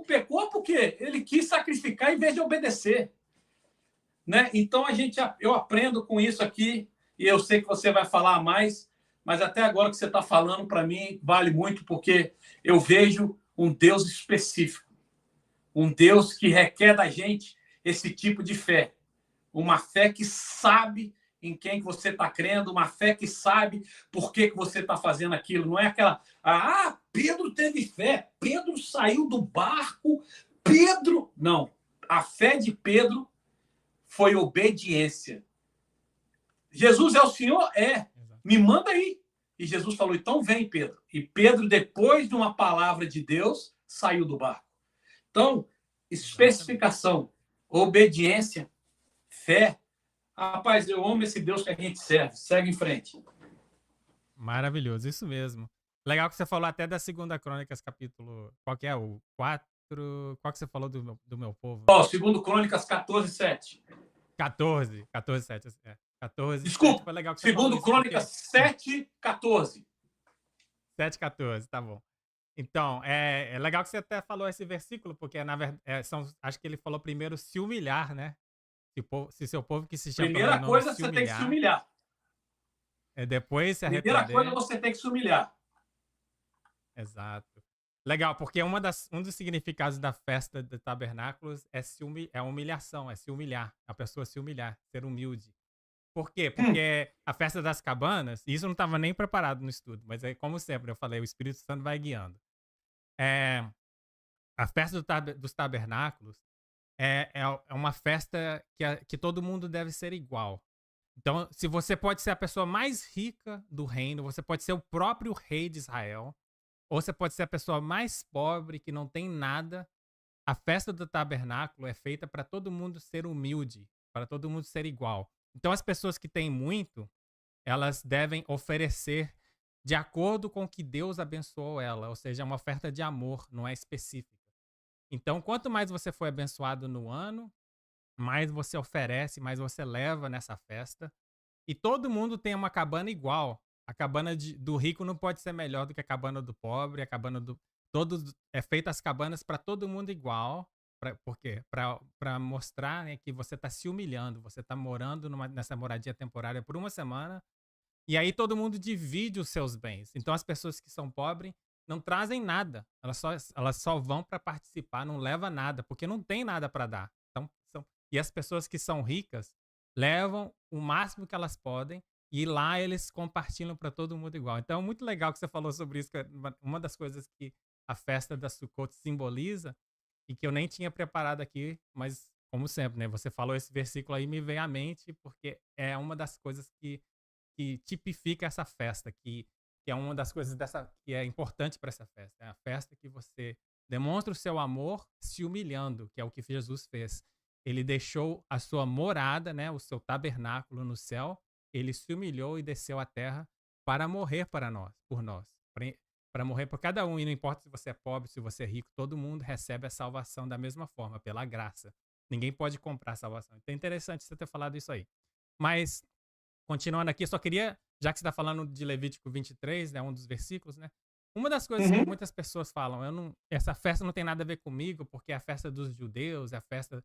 pecou porque ele quis sacrificar em vez de obedecer. Né? Então, eu aprendo com isso aqui, e eu sei que você vai falar mais, mas até agora que você está falando, para mim, vale muito, porque eu vejo um Deus específico, um Deus que requer da gente esse tipo de fé, uma fé que sabe em quem que você está crendo, uma fé que sabe por que você está fazendo aquilo, não é aquela, Pedro teve fé, Pedro saiu do barco, Pedro... Não, a fé de Pedro foi obediência. Jesus é o Senhor? É. Me manda aí. E Jesus falou, então vem, Pedro. E Pedro, depois de uma palavra de Deus, saiu do barco. Então, especificação, obediência, fé. Rapaz, eu amo esse Deus que a gente serve. Segue em frente. Maravilhoso, isso mesmo. Legal que você falou até da 2 Crônicas, capítulo... Qual que é? O 4? Qual que você falou do meu povo? Ó, 2 Crônicas 14, 7. 14, 7. 14. Desculpa, 7, foi legal que você falou 2 isso, Crônicas porque... 7, 14. 7, 14, tá bom. Então, é legal que você até falou esse versículo, porque, na verdade, acho que ele falou primeiro se humilhar, né? Se seu povo que se chama pelo Primeira meu nome coisa, se você humilhar, tem que se humilhar. Depois se arrepender. Primeira coisa, você tem que se humilhar. Exato. Legal, porque um dos significados da festa de tabernáculos é a humilhação, é se humilhar, a pessoa se humilhar, ser humilde. Por quê? Porque a festa das cabanas, e isso eu não estava nem preparado no estudo, mas aí, como sempre, eu falei, o Espírito Santo vai guiando. A festa dos tabernáculos é uma festa que todo mundo deve ser igual. Então, se você pode ser a pessoa mais rica do reino, você pode ser o próprio rei de Israel, ou você pode ser a pessoa mais pobre, que não tem nada, a festa do tabernáculo é feita para todo mundo ser humilde, para todo mundo ser igual. Então, as pessoas que têm muito, elas devem oferecer de acordo com o que Deus abençoou ela, ou seja, é uma oferta de amor, não é específica. Então, quanto mais você for abençoado no ano, mais você oferece, mais você leva nessa festa. E todo mundo tem uma cabana igual. A cabana do rico não pode ser melhor do que a cabana do pobre, a cabana do... É feita as cabanas para todo mundo igual. Por quê? Para mostrar, né, que você está se humilhando, você está morando nessa moradia temporária por uma semana, e aí todo mundo divide os seus bens. Então as pessoas que são pobres não trazem nada, elas só vão para participar, não leva nada, porque não tem nada para dar. Então, e as pessoas que são ricas levam o máximo que elas podem, e lá eles compartilham para todo mundo igual. Então é muito legal que você falou sobre isso, que é uma das coisas que a festa da Sukkot simboliza, e que eu nem tinha preparado aqui, mas como sempre, né? Você falou esse versículo aí, me veio à mente, porque é uma das coisas que tipifica essa festa, que é uma das coisas que é importante para essa festa. É a festa que você demonstra o seu amor se humilhando, que é o que Jesus fez. Ele deixou a sua morada, né, o seu tabernáculo no céu, ele se humilhou e desceu à terra para morrer por nós, para morrer por cada um. E não importa se você é pobre, se você é rico, todo mundo recebe a salvação da mesma forma, pela graça. Ninguém pode comprar a salvação. Então é interessante você ter falado isso aí. Mas, continuando aqui, eu só queria, já que você está falando de Levítico 23, né, um dos versículos, né? Uma das coisas que muitas pessoas falam, essa festa não tem nada a ver comigo, porque é a festa dos judeus, é a festa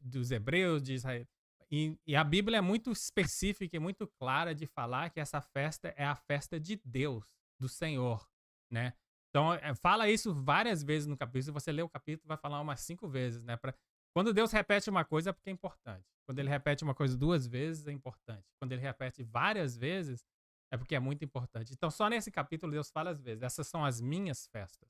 dos hebreus, de Israel. E a Bíblia é muito específica e muito clara de falar que essa festa é a festa de Deus, do Senhor, né? Então, fala isso várias vezes no capítulo. Se você ler o capítulo, vai falar umas 5 vezes, né? Quando Deus repete uma coisa, é porque é importante. Quando ele repete uma coisa 2 vezes, é importante. Quando ele repete várias vezes, é porque é muito importante. Então, só nesse capítulo, Deus fala às vezes: essas são as minhas festas.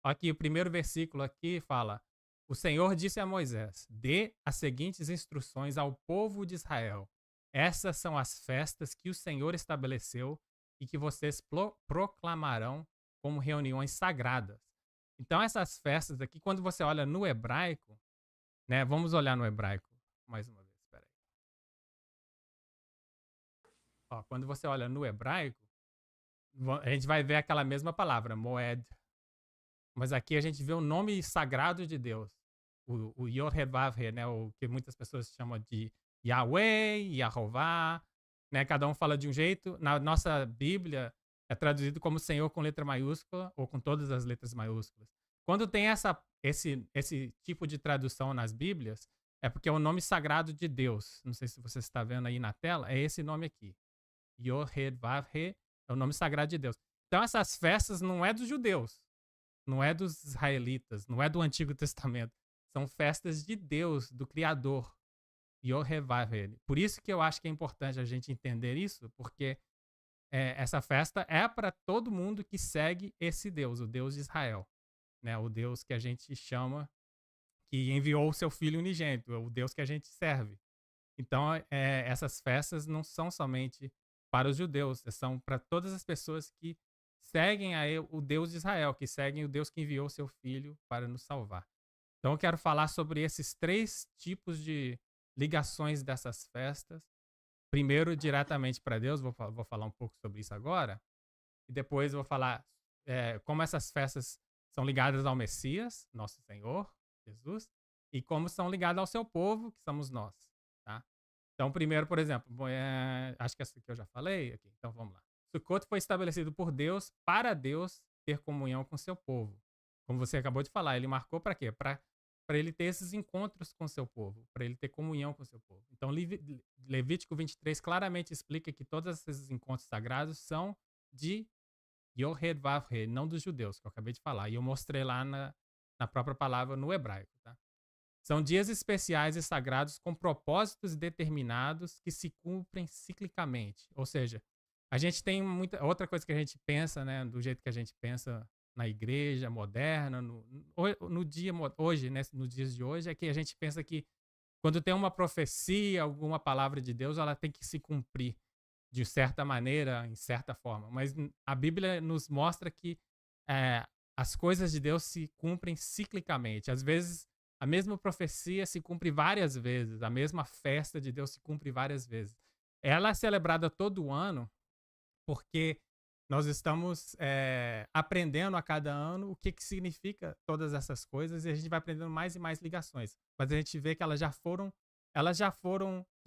Aqui, o primeiro versículo aqui fala: o Senhor disse a Moisés: dê as seguintes instruções ao povo de Israel. Essas são as festas que o Senhor estabeleceu e que vocês proclamarão como reuniões sagradas. Então, essas festas aqui, quando você olha no hebraico, né? Vamos olhar no hebraico mais uma vez. Espera aí. Ó, quando você olha no hebraico, a gente vai ver aquela mesma palavra, moed. Mas aqui a gente vê o nome sagrado de Deus, o Yod-Heh-Vav-Heh, né? O que muitas pessoas chamam de Yahweh, Yahová, né? Cada um fala de um jeito. Na nossa Bíblia é traduzido como Senhor com letra maiúscula ou com todas as letras maiúsculas. Quando tem esse tipo de tradução nas Bíblias, é porque é o nome sagrado de Deus. Não sei se você está vendo aí na tela, é esse nome aqui. Yod-Heh-Vav-Heh é o nome sagrado de Deus. Então essas festas não é dos judeus, não é dos israelitas, não é do Antigo Testamento. São festas de Deus, do Criador. Yod-Heh-Vav-Heh. Por isso que eu acho que é importante a gente entender isso, porque essa festa é para todo mundo que segue esse Deus, o Deus de Israel, né? O Deus que a gente chama, que enviou o seu Filho unigênito, o Deus que a gente serve. Então, essas festas não são somente para os judeus, são para todas as pessoas que seguem o Deus de Israel, que seguem o Deus que enviou o seu Filho para nos salvar. Então, eu quero falar sobre esses 3 tipos de ligações dessas festas. Primeiro, diretamente para Deus, vou falar um pouco sobre isso agora, e depois eu vou falar como essas festas são ligadas ao Messias, nosso Senhor, Jesus, e como são ligadas ao seu povo, que somos nós, tá? Então, primeiro, por exemplo, acho que essa aqui eu já falei, aqui, então vamos lá. Sukkot foi estabelecido por Deus, para Deus ter comunhão com seu povo. Como você acabou de falar, ele marcou para quê? Para ele ter esses encontros com seu povo, para ele ter comunhão com seu povo. Então, Levítico 23 claramente explica que todos esses encontros sagrados são de Yod-Heh-Vav-Heh, não dos judeus, que eu acabei de falar. E eu mostrei lá na própria palavra no hebraico, tá? São dias especiais e sagrados com propósitos determinados que se cumprem ciclicamente. Ou seja, a gente tem outra coisa que a gente pensa, né, do jeito que a gente pensa na igreja moderna, hoje, né, nos dias de hoje, é que a gente pensa que quando tem uma profecia, alguma palavra de Deus, ela tem que se cumprir de certa maneira, em certa forma. Mas a Bíblia nos mostra que as coisas de Deus se cumprem ciclicamente. Às vezes, a mesma profecia se cumpre várias vezes, a mesma festa de Deus se cumpre várias vezes. Ela é celebrada todo ano porque nós estamos aprendendo a cada ano o que significa todas essas coisas e a gente vai aprendendo mais e mais ligações. Mas a gente vê que elas já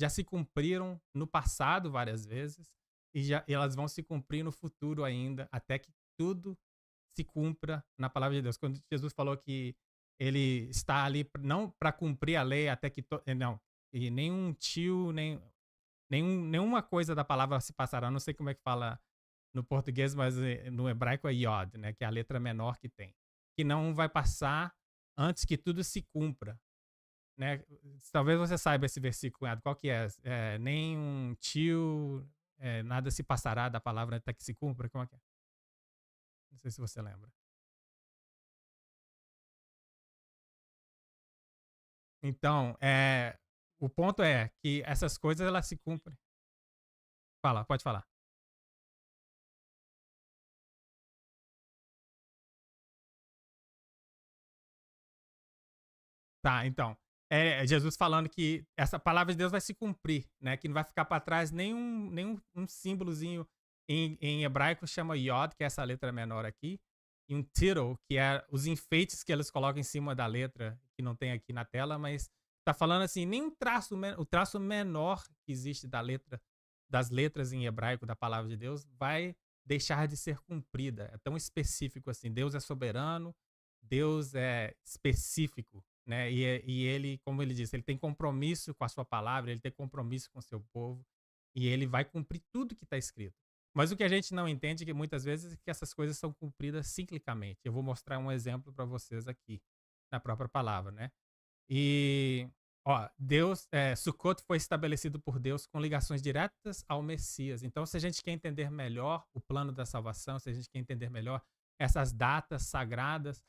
se cumpriram no passado várias vezes e elas vão se cumprir no futuro ainda, até que tudo se cumpra na palavra de Deus. Quando Jesus falou que ele está ali não para cumprir a lei até que não, e nenhum tio, nenhuma coisa da palavra se passará. Não sei como é que fala no português, mas no hebraico é Yod, né, que é a letra menor que tem. Que não vai passar antes que tudo se cumpra, né? Talvez você saiba esse versículo, qual que é? Nem um tio, nada se passará da palavra até que se cumpra. Como é que é? Não sei se você lembra. Então, o ponto é que essas coisas elas se cumprem. Fala, pode falar. Tá, então. Jesus falando que essa palavra de Deus vai se cumprir, né? Que não vai ficar para trás nenhum símbolozinho em hebraico chama Yod, que é essa letra menor aqui, e um tittle, que é os enfeites que eles colocam em cima da letra, que não tem aqui na tela, mas tá falando assim, nenhum traço, o traço menor que existe das letras em hebraico da palavra de Deus vai deixar de ser cumprida. É tão específico assim. Deus é soberano, Deus é específico, né? E ele, como ele disse, ele tem compromisso com a sua palavra, ele tem compromisso com o seu povo, e ele vai cumprir tudo que está escrito. Mas o que a gente não entende é que muitas vezes é que essas coisas são cumpridas ciclicamente. Eu vou mostrar um exemplo para vocês aqui, na própria palavra, né? E, ó, Sukkot foi estabelecido por Deus com ligações diretas ao Messias. Então, se a gente quer entender melhor o plano da salvação, se a gente quer entender melhor essas datas sagradas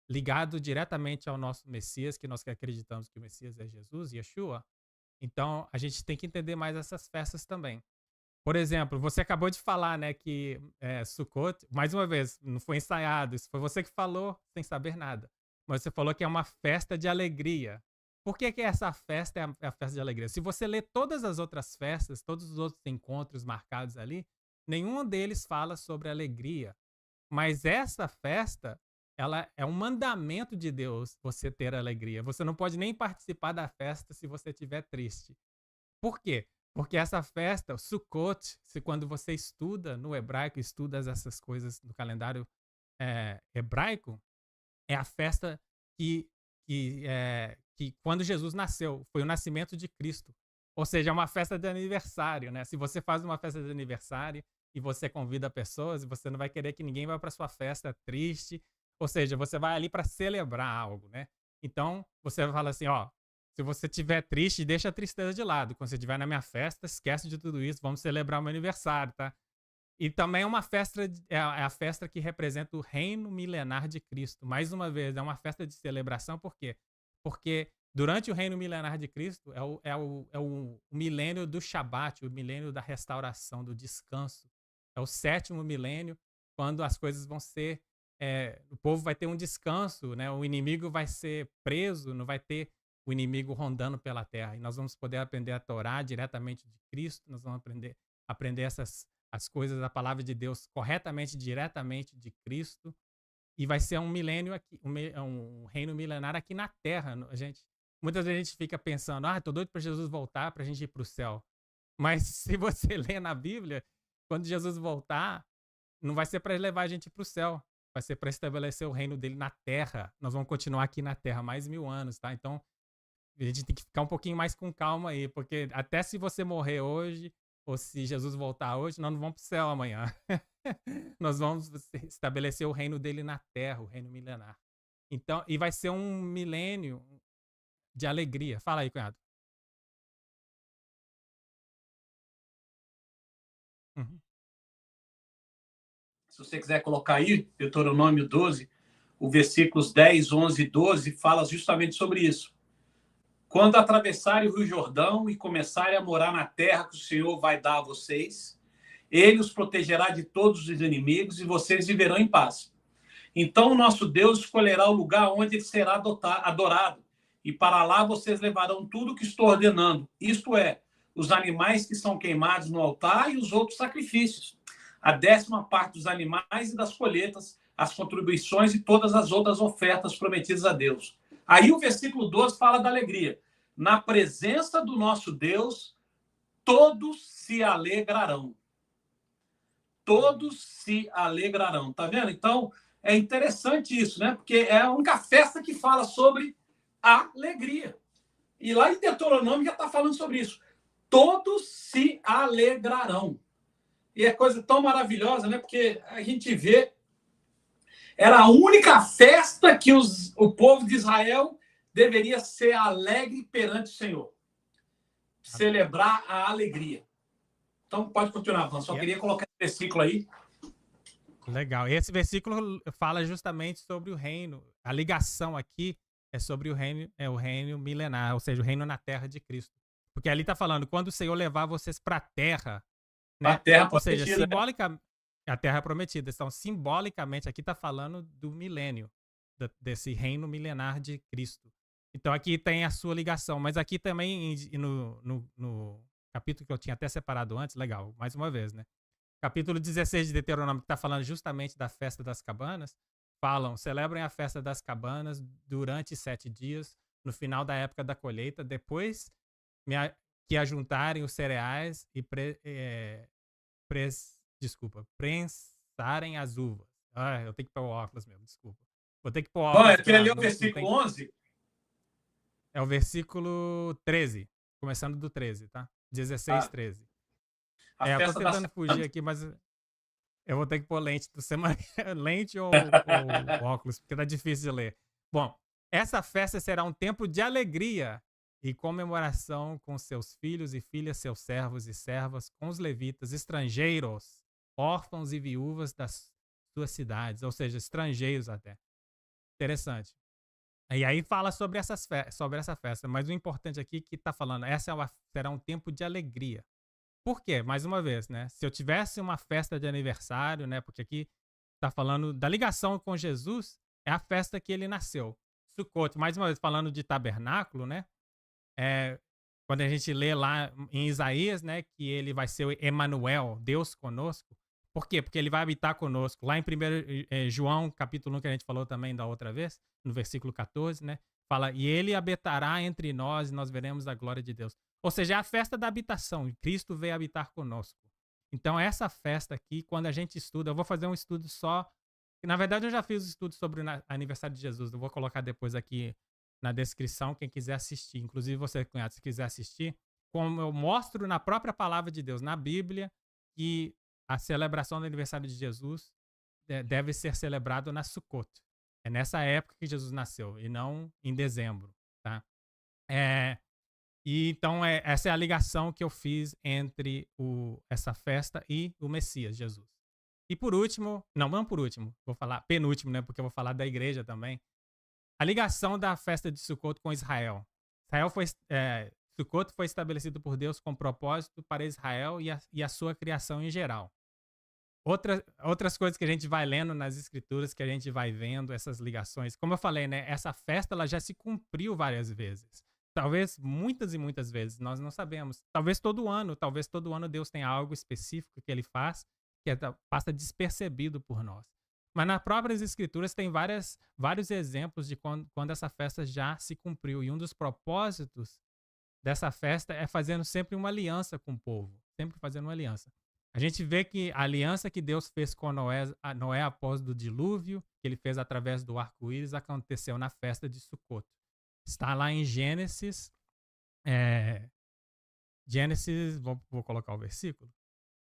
ligado diretamente ao nosso Messias, que nós que acreditamos que o Messias é Jesus, Yeshua, então a gente tem que entender mais essas festas também. Por exemplo, você acabou de falar, né, que Sukkot, mais uma vez, não foi ensaiado, isso foi você que falou sem saber nada. Mas você falou que é uma festa de alegria. Por que essa festa é a festa de alegria? Se você ler todas as outras festas, todos os outros encontros marcados ali, nenhum deles fala sobre alegria. Mas essa festa, ela é um mandamento de Deus, você ter alegria. Você não pode nem participar da festa se você estiver triste. Por quê? Porque essa festa, o Sukkot, quando você estuda no hebraico, estuda essas coisas no calendário hebraico, é a festa que quando Jesus nasceu, foi o nascimento de Cristo. Ou seja, é uma festa de aniversário, né? Se você faz uma festa de aniversário e você convida pessoas, você não vai querer que ninguém vá para sua festa triste. Ou seja, você vai ali para celebrar algo, né? Então, você fala assim, ó, se você estiver triste, deixa a tristeza de lado. Quando você estiver na minha festa, esquece de tudo isso, vamos celebrar o meu aniversário, tá? E também é uma festa, é a festa que representa o reino milenar de Cristo. Mais uma vez, é uma festa de celebração, por quê? Porque durante o reino milenar de Cristo é o milênio do Shabat, o milênio da restauração, do descanso. É o 7º milênio, quando as coisas vão ser... o povo vai ter um descanso, né? O inimigo vai ser preso, não vai ter o inimigo rondando pela terra. E nós vamos poder aprender a Torá diretamente de Cristo, nós vamos aprender as coisas da palavra de Deus corretamente, diretamente de Cristo. E vai ser um milênio aqui, um reino milenar aqui na terra. Muitas vezes a gente fica pensando, tô doido para Jesus voltar, para a gente ir para o céu. Mas se você lê na Bíblia, quando Jesus voltar, não vai ser para levar a gente para o céu, vai ser para estabelecer o reino dele na terra. Nós vamos continuar aqui na terra mais 1000 anos, tá? Então, a gente tem que ficar um pouquinho mais com calma aí, porque até se você morrer hoje, ou se Jesus voltar hoje, nós não vamos para o céu amanhã. Nós vamos estabelecer o reino dele na terra, o reino milenar. Então, e vai ser um milênio de alegria. Fala aí, cunhado. Uhum. Se você quiser colocar aí, Deuteronômio 12, o versículos 10, 11 e 12 fala justamente sobre isso. Quando atravessarem o Rio Jordão e começarem a morar na terra que o Senhor vai dar a vocês, ele os protegerá de todos os inimigos e vocês viverão em paz. Então o nosso Deus escolherá o lugar onde ele será adorado, e para lá vocês levarão tudo que estou ordenando, isto é, os animais que são queimados no altar e os outros sacrifícios, a 10ª parte dos animais e das colheitas, as contribuições e todas as outras ofertas prometidas a Deus. Aí o versículo 12 fala da alegria. Na presença do nosso Deus, todos se alegrarão. Todos se alegrarão. Tá vendo? Então, é interessante isso, né? Porque é a única festa que fala sobre alegria. E lá em Deuteronômio já está falando sobre isso. Todos se alegrarão. E é coisa tão maravilhosa, né? Porque a gente vê... Era a única festa que o povo de Israel deveria ser alegre perante o Senhor. Celebrar a alegria. Então, pode continuar, Van. Só queria colocar esse versículo aí. Legal. E esse versículo fala justamente sobre o reino. A ligação aqui é sobre o reino milenar, ou seja, o reino na terra de Cristo. Porque ali está falando, quando o Senhor levar vocês para a terra, né? A terra ou seja, prometida, simbolicamente, a terra prometida. Então, simbolicamente, aqui está falando do milênio, desse reino milenar de Cristo. Então, aqui tem a sua ligação. Mas aqui também, no capítulo que eu tinha até separado antes, legal, mais uma vez, né? Capítulo 16 de Deuteronômio, que está falando justamente da festa das cabanas, falam, celebrem a festa das cabanas durante 7 dias, no final da época da colheita, depois que ajuntarem os cereais e prensarem as uvas. Eu tenho que pôr o óculos mesmo, desculpa. Vou ter que pôr o óculos. Aquele ali é o versículo 11? É o versículo 13, começando do 13, tá? 16, 13. Eu tô tentando fugir aqui, mas Eu vou ter que pôr lente. Lente ou óculos, porque tá difícil de ler. Bom, essa festa será um tempo de alegria e comemoração com seus filhos e filhas, seus servos e servas, com os levitas, estrangeiros, órfãos e viúvas das suas cidades, ou seja, estrangeiros até. Interessante. E aí fala sobre sobre essa festa, mas o importante aqui que tá falando, será um tempo de alegria. Por quê? Mais uma vez, né? Se eu tivesse uma festa de aniversário, né? Porque aqui tá falando da ligação com Jesus, é a festa que ele nasceu. Sukkot, mais uma vez falando de tabernáculo, né? Quando a gente lê lá em Isaías, né, que ele vai ser o Emanuel, Deus conosco. Por quê? Porque ele vai habitar conosco. Lá em 1 João, capítulo 1, que a gente falou também da outra vez, no versículo 14, né? Fala, e ele habitará entre nós e nós veremos a glória de Deus. Ou seja, é a festa da habitação. Cristo veio habitar conosco. Então, essa festa aqui, quando a gente estuda, eu vou fazer um estudo só. Na verdade, eu já fiz um estudo sobre o aniversário de Jesus. Eu vou colocar depois aqui na descrição, quem quiser assistir. Inclusive, você, cunhado, se quiser assistir, como eu mostro na própria palavra de Deus, na Bíblia, que a celebração do aniversário de Jesus deve ser celebrado na Sukkot. É nessa época que Jesus nasceu, e não em dezembro, tá? E então, essa é a ligação que eu fiz entre essa festa e o Messias, Jesus. E por último, não por último, vou falar penúltimo, né? Porque eu vou falar da igreja também. A ligação da festa de Sukkot com Israel. Sukkot foi estabelecido por Deus com propósito para Israel e a sua criação em geral. Outras coisas que a gente vai lendo nas escrituras, que a gente vai vendo, essas ligações. Como eu falei, né? Essa festa ela já se cumpriu várias vezes. Talvez muitas e muitas vezes, nós não sabemos. Talvez todo ano Deus tenha algo específico que ele faz, que passa despercebido por nós. Mas nas próprias escrituras tem vários exemplos de quando essa festa já se cumpriu. E um dos propósitos dessa festa é fazendo sempre uma aliança com o povo. Sempre fazendo uma aliança. A gente vê que a aliança que Deus fez com Noé após do dilúvio, que ele fez através do arco-íris, aconteceu na festa de Sukkot. Está lá em Gênesis. Gênesis, vou colocar o versículo.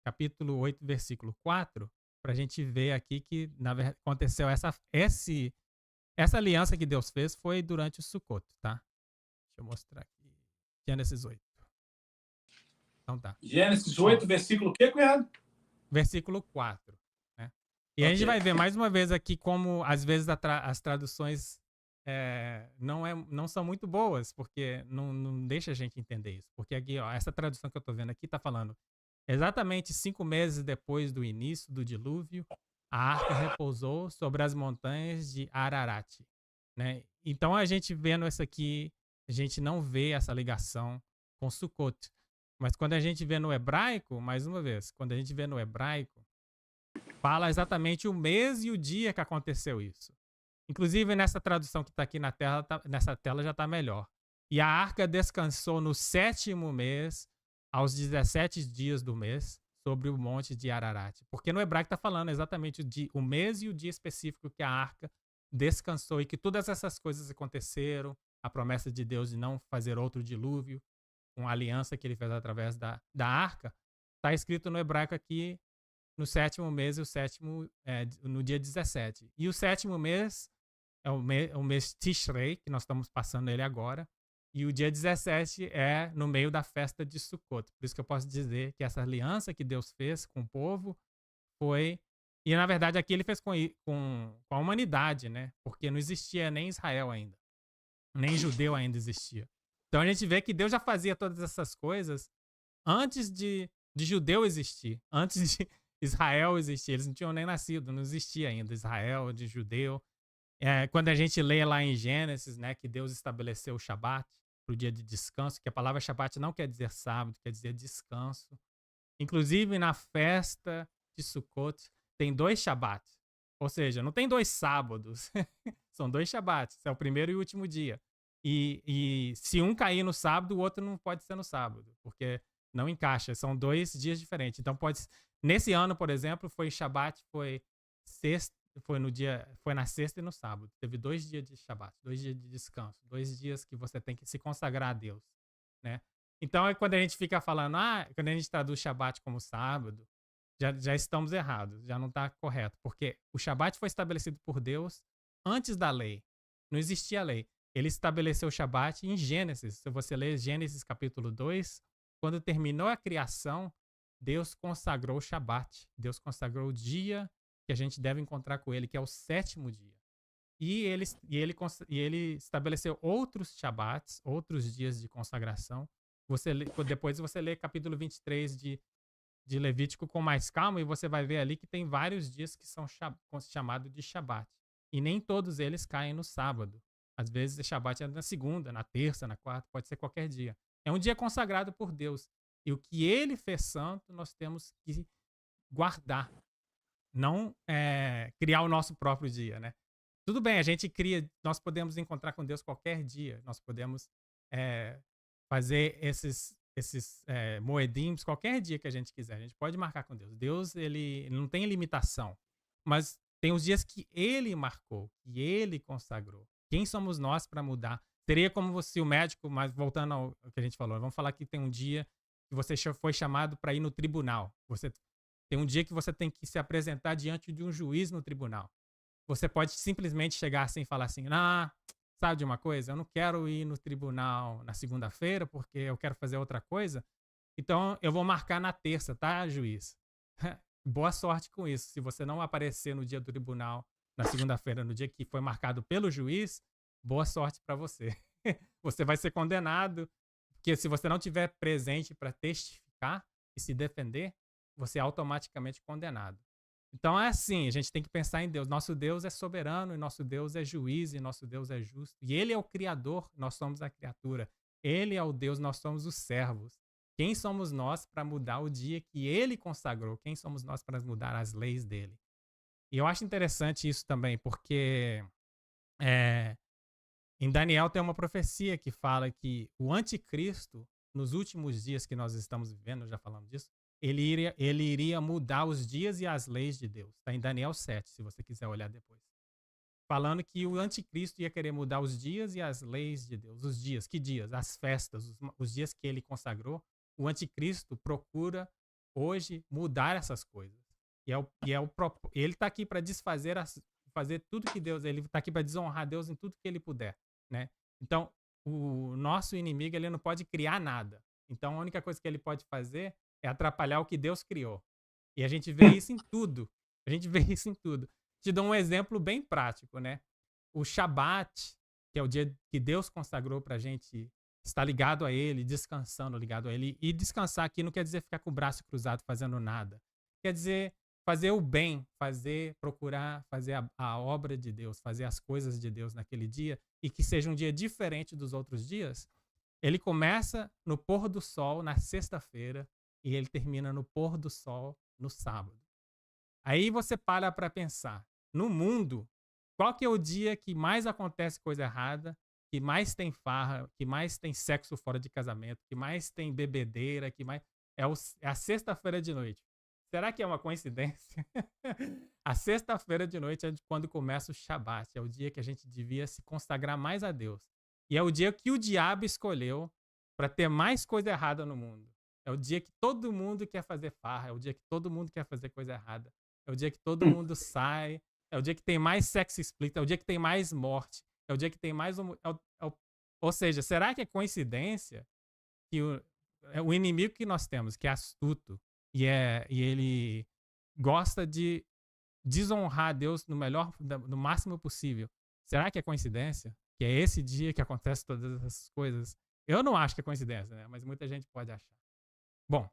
Capítulo 8, versículo 4. Para a gente ver aqui que na verdade aconteceu essa aliança que Deus fez foi durante o Sukkot, tá? Deixa eu mostrar aqui. Gênesis 8. Então tá. Gênesis 8, versículo o quê, cunhado? Versículo 4. Né? E a gente vai ver mais uma vez aqui como às vezes as traduções não são muito boas, porque não deixa a gente entender isso. Porque aqui, ó, essa tradução que eu tô vendo aqui tá falando exatamente 5 meses depois do início do dilúvio, a arca repousou sobre as montanhas de Ararat. Né? Então, a gente vendo isso aqui, a gente não vê essa ligação com Sukkot. Mas quando a gente vê no hebraico, mais uma vez, quando a gente vê no hebraico, fala exatamente o mês e o dia que aconteceu isso. Inclusive, nessa tradução que está aqui na tela, nessa tela já está melhor. E a arca descansou no 7º mês, aos 17 dias do mês, sobre o monte de Ararat. Porque no hebraico está falando exatamente o mês e o dia específico que a arca descansou e que todas essas coisas aconteceram, a promessa de Deus de não fazer outro dilúvio, uma aliança que ele fez através da arca, está escrito no hebraico aqui no 7º mês, no dia 17. E o 7º mês é o mês Tishrei, que nós estamos passando ele agora, e o dia 17 é no meio da festa de Sukkot. Por isso que eu posso dizer que essa aliança que Deus fez com o povo foi... E, na verdade, aqui ele fez com a humanidade, né? Porque não existia nem Israel ainda. Nem judeu ainda existia. Então, a gente vê que Deus já fazia todas essas coisas antes de judeu existir. Antes de Israel existir. Eles não tinham nem nascido. Não existia ainda Israel, de judeu. Quando a gente lê lá em Gênesis, né, que Deus estabeleceu o Shabat para o dia de descanso, que a palavra Shabat não quer dizer sábado, quer dizer descanso. Inclusive, na festa de Sukkot, tem 2 Shabats. Ou seja, não tem 2 sábados. São 2 Shabats. É o primeiro e o último dia. E se um cair no sábado, o outro não pode ser no sábado, porque não encaixa. São 2 dias diferentes. Então, nesse ano, por exemplo, foi Shabat, foi na sexta e no sábado. Teve 2 dias de Shabat, 2 dias de descanso, 2 dias que você tem que se consagrar a Deus, né? Então, quando a gente fica falando, quando a gente traduz Shabat como sábado, já estamos errados, já não está correto. Porque o Shabat foi estabelecido por Deus antes da lei. Não existia lei. Ele estabeleceu o Shabat em Gênesis. Se você ler Gênesis capítulo 2, quando terminou a criação, Deus consagrou o Shabat. Deus consagrou o dia que a gente deve encontrar com ele, que é o 7º dia. E ele estabeleceu outros Shabats, outros dias de consagração. Depois você lê capítulo 23 de Levítico com mais calma e você vai ver ali que tem vários dias que são chamados de Shabat. E nem todos eles caem no sábado. Às vezes o Shabat é na segunda, na terça, na quarta, pode ser qualquer dia. É um dia consagrado por Deus. E o que ele fez santo, nós temos que guardar. Não criar o nosso próprio dia, né? Tudo bem, a gente cria, nós podemos encontrar com Deus qualquer dia. Nós podemos fazer esses moedims qualquer dia que a gente quiser. A gente pode marcar com Deus. Deus, ele não tem limitação. Mas tem os dias que ele marcou, que ele consagrou. Quem somos nós para mudar? Seria como se o médico, mas voltando ao que a gente falou, vamos falar que tem um dia que você foi chamado para ir no tribunal. Tem um dia que você tem que se apresentar diante de um juiz no tribunal. Você pode simplesmente chegar assim e falar assim, sabe de uma coisa? Eu não quero ir no tribunal na segunda-feira porque eu quero fazer outra coisa. Então, eu vou marcar na terça, tá, juiz? Boa sorte com isso. Se você não aparecer no dia do tribunal, na segunda-feira, no dia que foi marcado pelo juiz, boa sorte para você. Você vai ser condenado, porque se você não tiver presente para testificar e se defender, você é automaticamente condenado. Então é assim, a gente tem que pensar em Deus. Nosso Deus é soberano, e nosso Deus é juiz, e nosso Deus é justo. E Ele é o Criador, nós somos a criatura. Ele é o Deus, nós somos os servos. Quem somos nós para mudar o dia que Ele consagrou? Quem somos nós para mudar as leis dele? E eu acho interessante isso também, porque em Daniel tem uma profecia que fala que o anticristo, nos últimos dias que nós estamos vivendo, já falamos disso, ele iria mudar os dias e as leis de Deus. Está em Daniel 7, se você quiser olhar depois. Falando que o anticristo ia querer mudar os dias e as leis de Deus. Os dias, que dias? As festas, os dias que ele consagrou. O anticristo procura hoje mudar essas coisas. Ele está aqui para fazer tudo que Deus... Ele está aqui para desonrar Deus em tudo que ele puder, né? Então, o nosso inimigo, ele não pode criar nada. Então, a única coisa que ele pode fazer é atrapalhar o que Deus criou. E a gente vê isso em tudo. Te dou um exemplo bem prático, né? O Shabat, que é o dia que Deus consagrou pra gente estar ligado a Ele, descansando ligado a Ele. E descansar aqui não quer dizer ficar com o braço cruzado fazendo nada. Quer dizer fazer o bem, procurar fazer a obra de Deus, fazer as coisas de Deus naquele dia e que seja um dia diferente dos outros dias. Ele começa no pôr do sol, na sexta-feira, e ele termina no pôr do sol no sábado. Aí você para pensar, no mundo, qual que é o dia que mais acontece coisa errada, que mais tem farra, que mais tem sexo fora de casamento, que mais tem bebedeira, que mais... É a sexta-feira de noite. Será que é uma coincidência? A sexta-feira de noite é quando começa o Shabat, é o dia que a gente devia se consagrar mais a Deus. E é o dia que o diabo escolheu para ter mais coisa errada no mundo. É o dia que todo mundo quer fazer farra, é o dia que todo mundo quer fazer coisa errada, é o dia que todo mundo sai, é o dia que tem mais sexo explícito, é o dia que tem mais morte, é o dia que tem mais... Ou seja, será que é coincidência que o inimigo que nós temos, que é astuto, e ele gosta de desonrar Deus no máximo possível, será que é coincidência? Que é esse dia que acontece todas essas coisas? Eu não acho que é coincidência, né? Mas muita gente pode achar. Bom,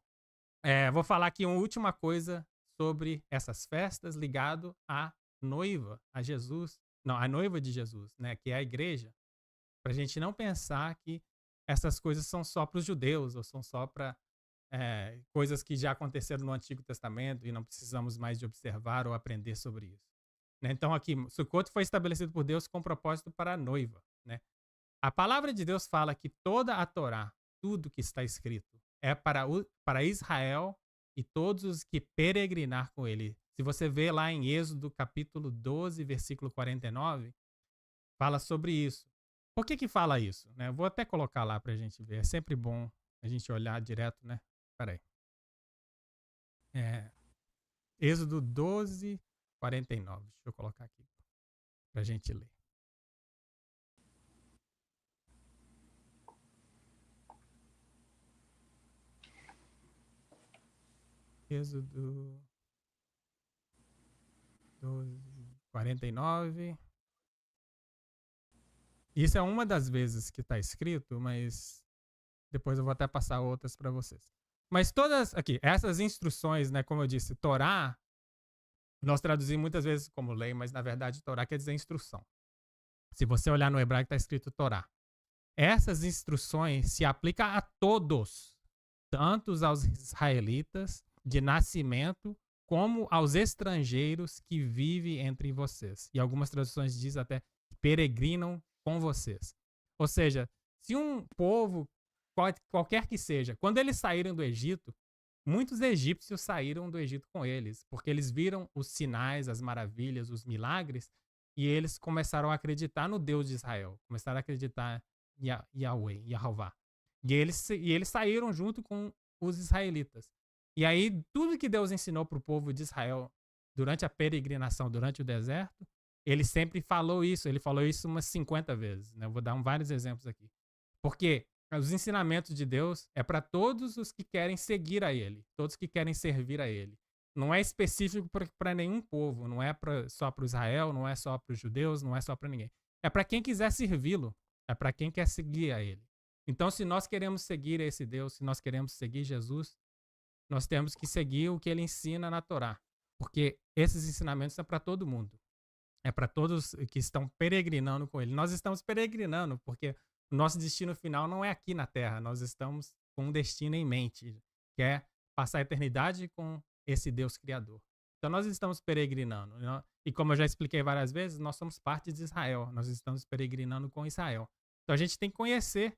vou falar aqui uma última coisa sobre essas festas ligado à noiva, a Jesus, não, a noiva de Jesus, né, que é a igreja, para a gente não pensar que essas coisas são só para os judeus ou são só para coisas que já aconteceram no Antigo Testamento e não precisamos mais de observar ou aprender sobre isso. Né? Então aqui, Sukkot foi estabelecido por Deus com propósito para a noiva, né? A palavra de Deus fala que toda a Torá, tudo que está escrito, é para Israel e todos os que peregrinar com ele. Se você vê lá em Êxodo capítulo 12, versículo 49, fala sobre isso. Por que fala isso? Né? Eu vou até colocar lá para a gente ver. É sempre bom a gente olhar direto, né? Peraí. Êxodo 12, 49. Deixa eu colocar aqui para a gente ler. Êxodo 12, 49. Isso é uma das vezes que está escrito, mas depois eu vou até passar outras para vocês. Mas todas aqui, essas instruções, né, como eu disse, Torá, nós traduzimos muitas vezes como lei, mas na verdade Torá quer dizer instrução. Se você olhar no hebraico está escrito Torá. Essas instruções se aplicam a todos, tanto aos israelitas de nascimento, como aos estrangeiros que vivem entre vocês. E algumas traduções dizem até peregrinam com vocês. Ou seja, se um povo, qualquer que seja, quando eles saíram do Egito, muitos egípcios saíram do Egito com eles, porque eles viram os sinais, as maravilhas, os milagres, e eles começaram a acreditar no Deus de Israel, começaram a acreditar em Yahweh, Yahová. E eles saíram junto com os israelitas. E aí, tudo que Deus ensinou para o povo de Israel durante a peregrinação, durante o deserto, ele sempre falou isso. Ele falou isso umas 50 vezes. Né? Eu vou dar vários exemplos aqui. Porque os ensinamentos de Deus é para todos os que querem seguir a ele, todos que querem servir a ele. Não é específico para nenhum povo, não é só para Israel, não é só para os judeus, não é só para ninguém. É para quem quiser servi-lo, é para quem quer seguir a ele. Então, se nós queremos seguir esse Deus, se nós queremos seguir Jesus, nós temos que seguir o que ele ensina na Torá, porque esses ensinamentos são para todo mundo. É para todos que estão peregrinando com ele. Nós estamos peregrinando porque o nosso destino final não é aqui na Terra. Nós estamos com um destino em mente, que é passar a eternidade com esse Deus Criador. Então nós estamos peregrinando. Né? E como eu já expliquei várias vezes, nós somos parte de Israel. Nós estamos peregrinando com Israel. Então a gente tem que conhecer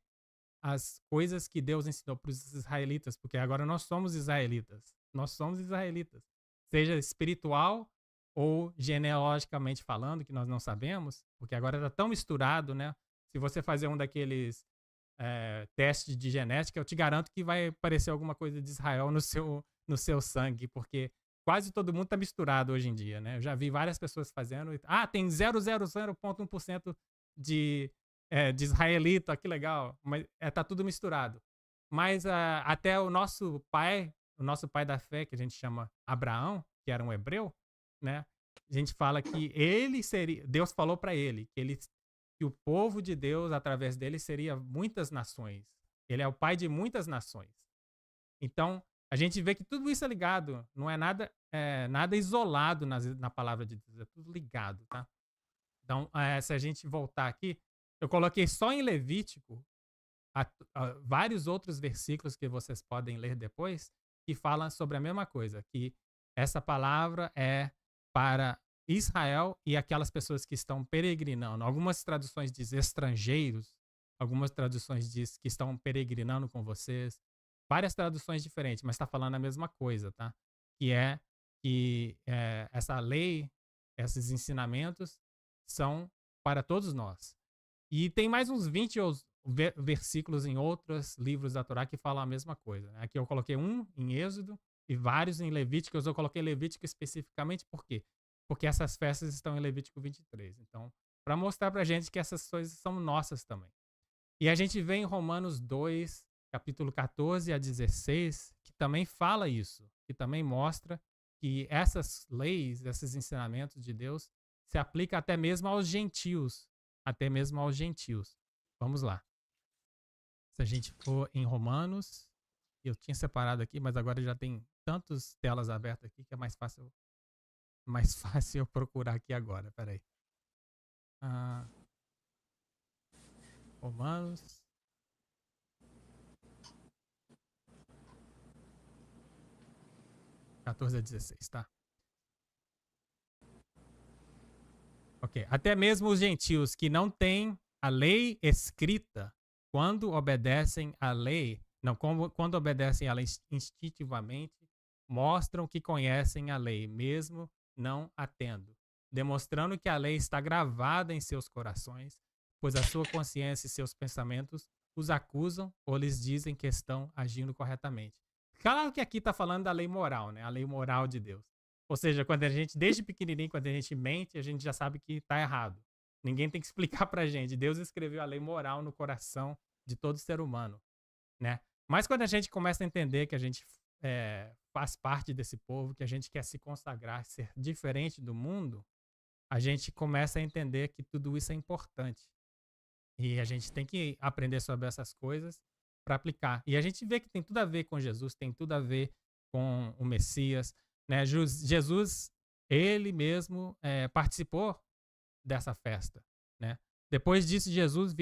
as coisas que Deus ensinou para os israelitas, porque agora nós somos israelitas. Nós somos israelitas. Seja espiritual ou genealogicamente falando, que nós não sabemos, porque agora está tão misturado, né? Se você fazer um daqueles testes de genética, eu te garanto que vai aparecer alguma coisa de Israel no seu sangue, porque quase todo mundo está misturado hoje em dia, né? Eu já vi várias pessoas fazendo. Tem 0,001% de israelita, que legal. Mas tá tudo misturado. Mas até o nosso pai da fé, que a gente chama Abraão, que era um hebreu, né? A gente fala que Deus falou para ele que o povo de Deus, através dele, seria muitas nações. Ele é o pai de muitas nações. Então, a gente vê que tudo isso é ligado. Não é nada isolado na palavra de Deus. É tudo ligado, tá? Então, se a gente voltar aqui, eu coloquei só em Levítico vários outros versículos que vocês podem ler depois, que falam sobre a mesma coisa, que essa palavra é para Israel e aquelas pessoas que estão peregrinando. Algumas traduções dizem estrangeiros, algumas traduções dizem que estão peregrinando com vocês. Várias traduções diferentes, mas está falando a mesma coisa, tá? Que essa lei, esses ensinamentos são para todos nós. E tem mais uns 20 versículos em outros livros da Torá que falam a mesma coisa. Né? Aqui eu coloquei um em Êxodo e vários em Levítico. Eu coloquei Levítico especificamente por quê? Porque essas festas estão em Levítico 23. Então, para mostrar para a gente que essas coisas são nossas também. E a gente vê em Romanos 2, capítulo 14 a 16, que também fala isso, que também mostra que essas leis, esses ensinamentos de Deus se aplicam até mesmo aos gentios. Até mesmo aos gentios. Vamos lá. Se a gente for em Romanos, eu tinha separado aqui, mas agora já tem tantas telas abertas aqui que é mais fácil eu procurar aqui agora. Peraí. Romanos. (14 a 16), tá? Ok. Até mesmo os gentios que não têm a lei escrita, quando obedecem à lei, quando obedecem à lei instintivamente, mostram que conhecem a lei, mesmo não a tendo, demonstrando que a lei está gravada em seus corações, pois a sua consciência e seus pensamentos os acusam ou lhes dizem que estão agindo corretamente. Claro que aqui está falando da lei moral, né? A lei moral de Deus. Ou seja, quando a gente, desde pequenininho, quando a gente mente, a gente já sabe que está errado. Ninguém tem que explicar pra gente. Deus escreveu a lei moral no coração de todo ser humano, né? Mas quando a gente começa a entender que a gente faz parte desse povo, que a gente quer se consagrar, ser diferente do mundo, a gente começa a entender que tudo isso é importante. E a gente tem que aprender sobre essas coisas para aplicar. E a gente vê que tem tudo a ver com Jesus, tem tudo a ver com o Messias, né? Jesus, ele mesmo participou dessa festa, né? Depois disso, Jesus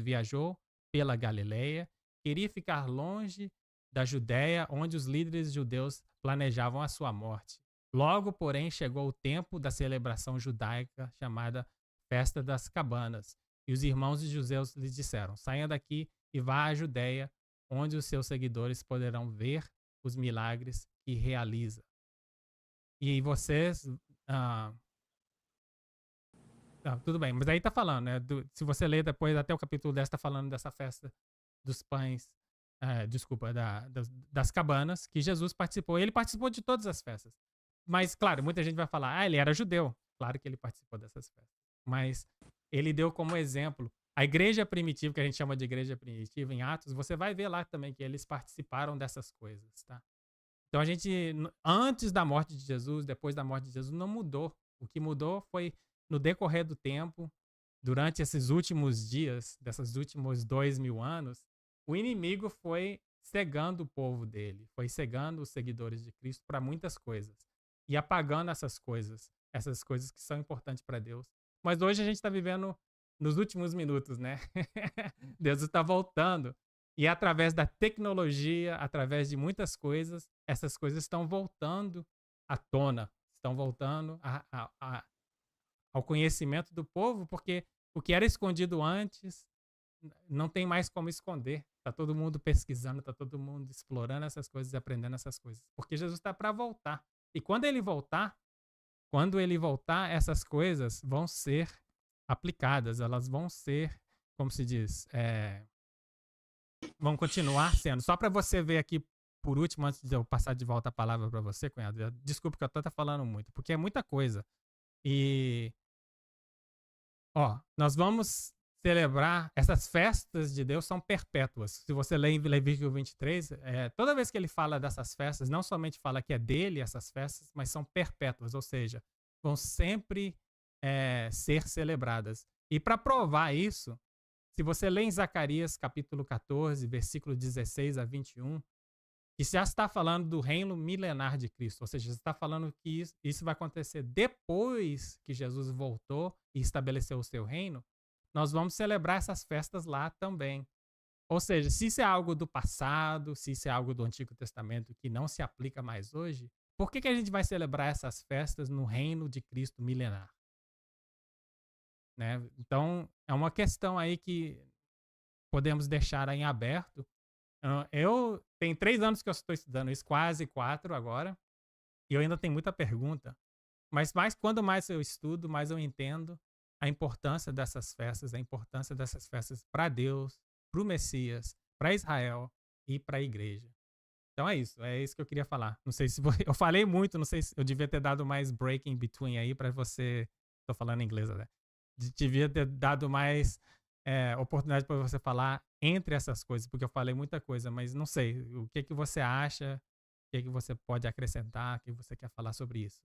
viajou pela Galileia, queria ficar longe da Judéia, onde os líderes judeus planejavam a sua morte. Logo, porém, chegou o tempo da celebração judaica chamada Festa das Cabanas, e os irmãos de judeus lhes disseram: saia daqui e vá à Judéia, onde os seus seguidores poderão ver os milagres que realiza. E vocês... tudo bem, mas aí tá falando, né? Se você ler depois, até o capítulo 10 tá falando dessa festa dos pães, das cabanas, que Jesus participou. Ele participou de todas as festas. Mas, claro, muita gente vai falar, ele era judeu. Claro que ele participou dessas festas. Mas ele deu como exemplo. A igreja primitiva, que a gente chama de igreja primitiva em Atos, você vai ver lá também que eles participaram dessas coisas, tá? Então a gente, antes da morte de Jesus, depois da morte de Jesus, não mudou. O que mudou foi no decorrer do tempo, durante esses últimos dias, desses últimos 2000 anos, o inimigo foi cegando o povo dele, foi cegando os seguidores de Cristo para muitas coisas e apagando essas coisas que são importantes para Deus. Mas hoje a gente está vivendo nos últimos minutos, né? Deus está voltando. E através da tecnologia, através de muitas coisas, essas coisas estão voltando à tona, estão voltando ao conhecimento do povo, porque o que era escondido antes não tem mais como esconder. Está todo mundo pesquisando, está todo mundo explorando essas coisas e aprendendo essas coisas. Porque Jesus está para voltar. E quando ele voltar, essas coisas vão ser aplicadas, elas vão ser, como se diz, vão continuar sendo. Só para você ver aqui, por último, antes de eu passar de volta a palavra para você, cunhado, desculpa que eu estou falando muito, porque é muita coisa. E, nós vamos celebrar, essas festas de Deus são perpétuas. Se você ler em Levítico 23, toda vez que ele fala dessas festas, não somente fala que é dele essas festas, mas são perpétuas, ou seja, vão sempre ser celebradas. E para provar isso, se você ler em Zacarias capítulo 14, versículo 16 a 21, que já está falando do reino milenar de Cristo, ou seja, está falando que isso vai acontecer depois que Jesus voltou e estabeleceu o seu reino, nós vamos celebrar essas festas lá também. Ou seja, se isso é algo do passado, se isso é algo do Antigo Testamento que não se aplica mais hoje, por que a gente vai celebrar essas festas no reino de Cristo milenar? Né? Então, é uma questão aí que podemos deixar em aberto. Eu tenho 3 anos que eu estou estudando isso, quase 4 agora, e eu ainda tenho muita pergunta. Mas quando mais eu estudo, mais eu entendo a importância dessas festas para Deus, para o Messias, para Israel e para a igreja. Então é isso que eu queria falar. Não sei se eu falei muito, não sei se eu devia ter dado mais break in between aí para você. Estou falando em inglês, né? Devia ter dado mais oportunidade para você falar entre essas coisas, porque eu falei muita coisa, mas não sei, o que você acha, o que você pode acrescentar, o que você quer falar sobre isso?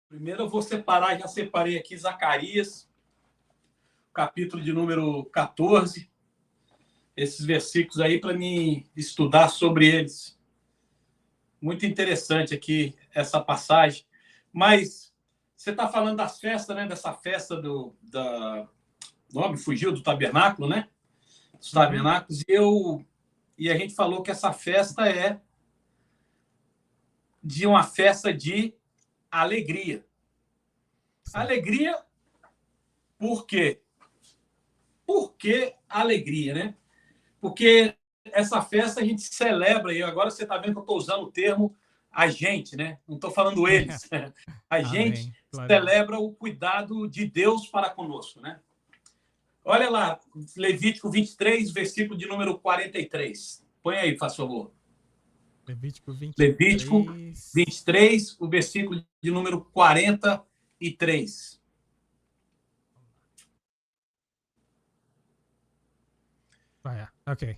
Primeiro eu vou separar, já separei aqui Zacarias, capítulo de número 14, esses versículos aí para mim estudar sobre eles. Muito interessante aqui essa passagem, mas você está falando das festas, né? Dessa festa nome fugiu, do tabernáculo, né? Dos tabernáculos. E a gente falou que essa festa é de uma festa de alegria. Sim. Alegria, por quê? Por que alegria, né? Porque essa festa a gente celebra, e agora você está vendo que eu estou usando o termo a gente, né? Não estou falando eles. A gente celebra o cuidado de Deus para conosco, né? Olha lá, Levítico 23, versículo de número 43. Põe aí, por favor. Levítico Levítico 23. 23, o versículo de número 43. Ok.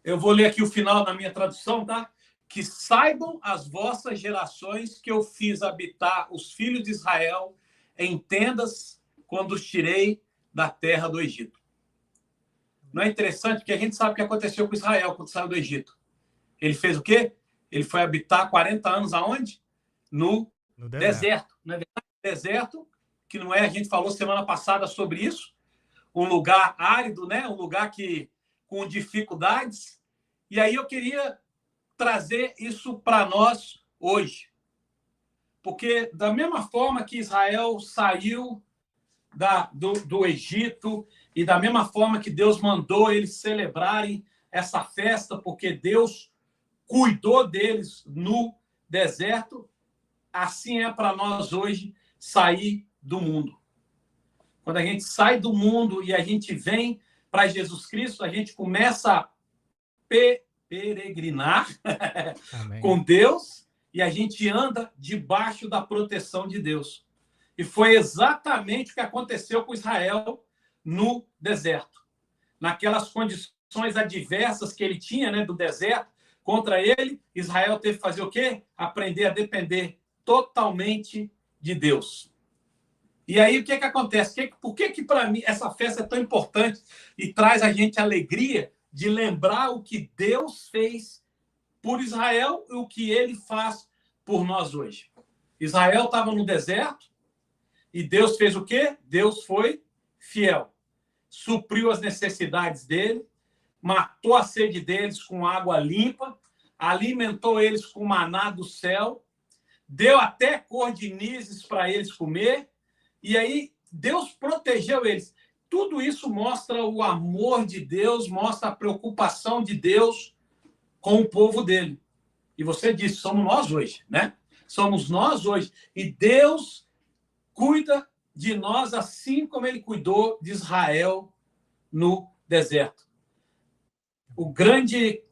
Eu vou ler aqui o final da minha tradução, tá? Que saibam as vossas gerações que eu fiz habitar os filhos de Israel em tendas quando os tirei da terra do Egito. Não é interessante? Porque a gente sabe o que aconteceu com Israel quando saiu do Egito. Ele fez o quê? Ele foi habitar 40 anos aonde? No deserto. Não é verdade? Deserto, que não é, a gente falou semana passada sobre isso, um lugar árido, né? Um lugar que com dificuldades. E aí eu queria trazer isso para nós hoje. Porque da mesma forma que Israel saiu do Egito e da mesma forma que Deus mandou eles celebrarem essa festa, porque Deus cuidou deles no deserto, assim é para nós hoje sair do mundo. Quando a gente sai do mundo e a gente vem para Jesus Cristo, a gente começa a peregrinar com Deus e a gente anda debaixo da proteção de Deus. E foi exatamente o que aconteceu com Israel no deserto. Naquelas condições adversas que ele tinha, né, do deserto, contra ele, Israel teve que fazer o quê? Aprender a depender totalmente de Deus. E aí, o que acontece? Por que para mim, essa festa é tão importante e traz a gente alegria de lembrar o que Deus fez por Israel e o que ele faz por nós hoje? Israel estava no deserto e Deus fez o quê? Deus foi fiel. Supriu as necessidades dele, matou a sede deles com água limpa, alimentou eles com maná do céu, deu até cordinizes para eles comer, e aí Deus protegeu eles. Tudo isso mostra o amor de Deus, mostra a preocupação de Deus com o povo dele. E você disse, somos nós hoje, né? Somos nós hoje. E Deus cuida de nós assim como ele cuidou de Israel no deserto. O grande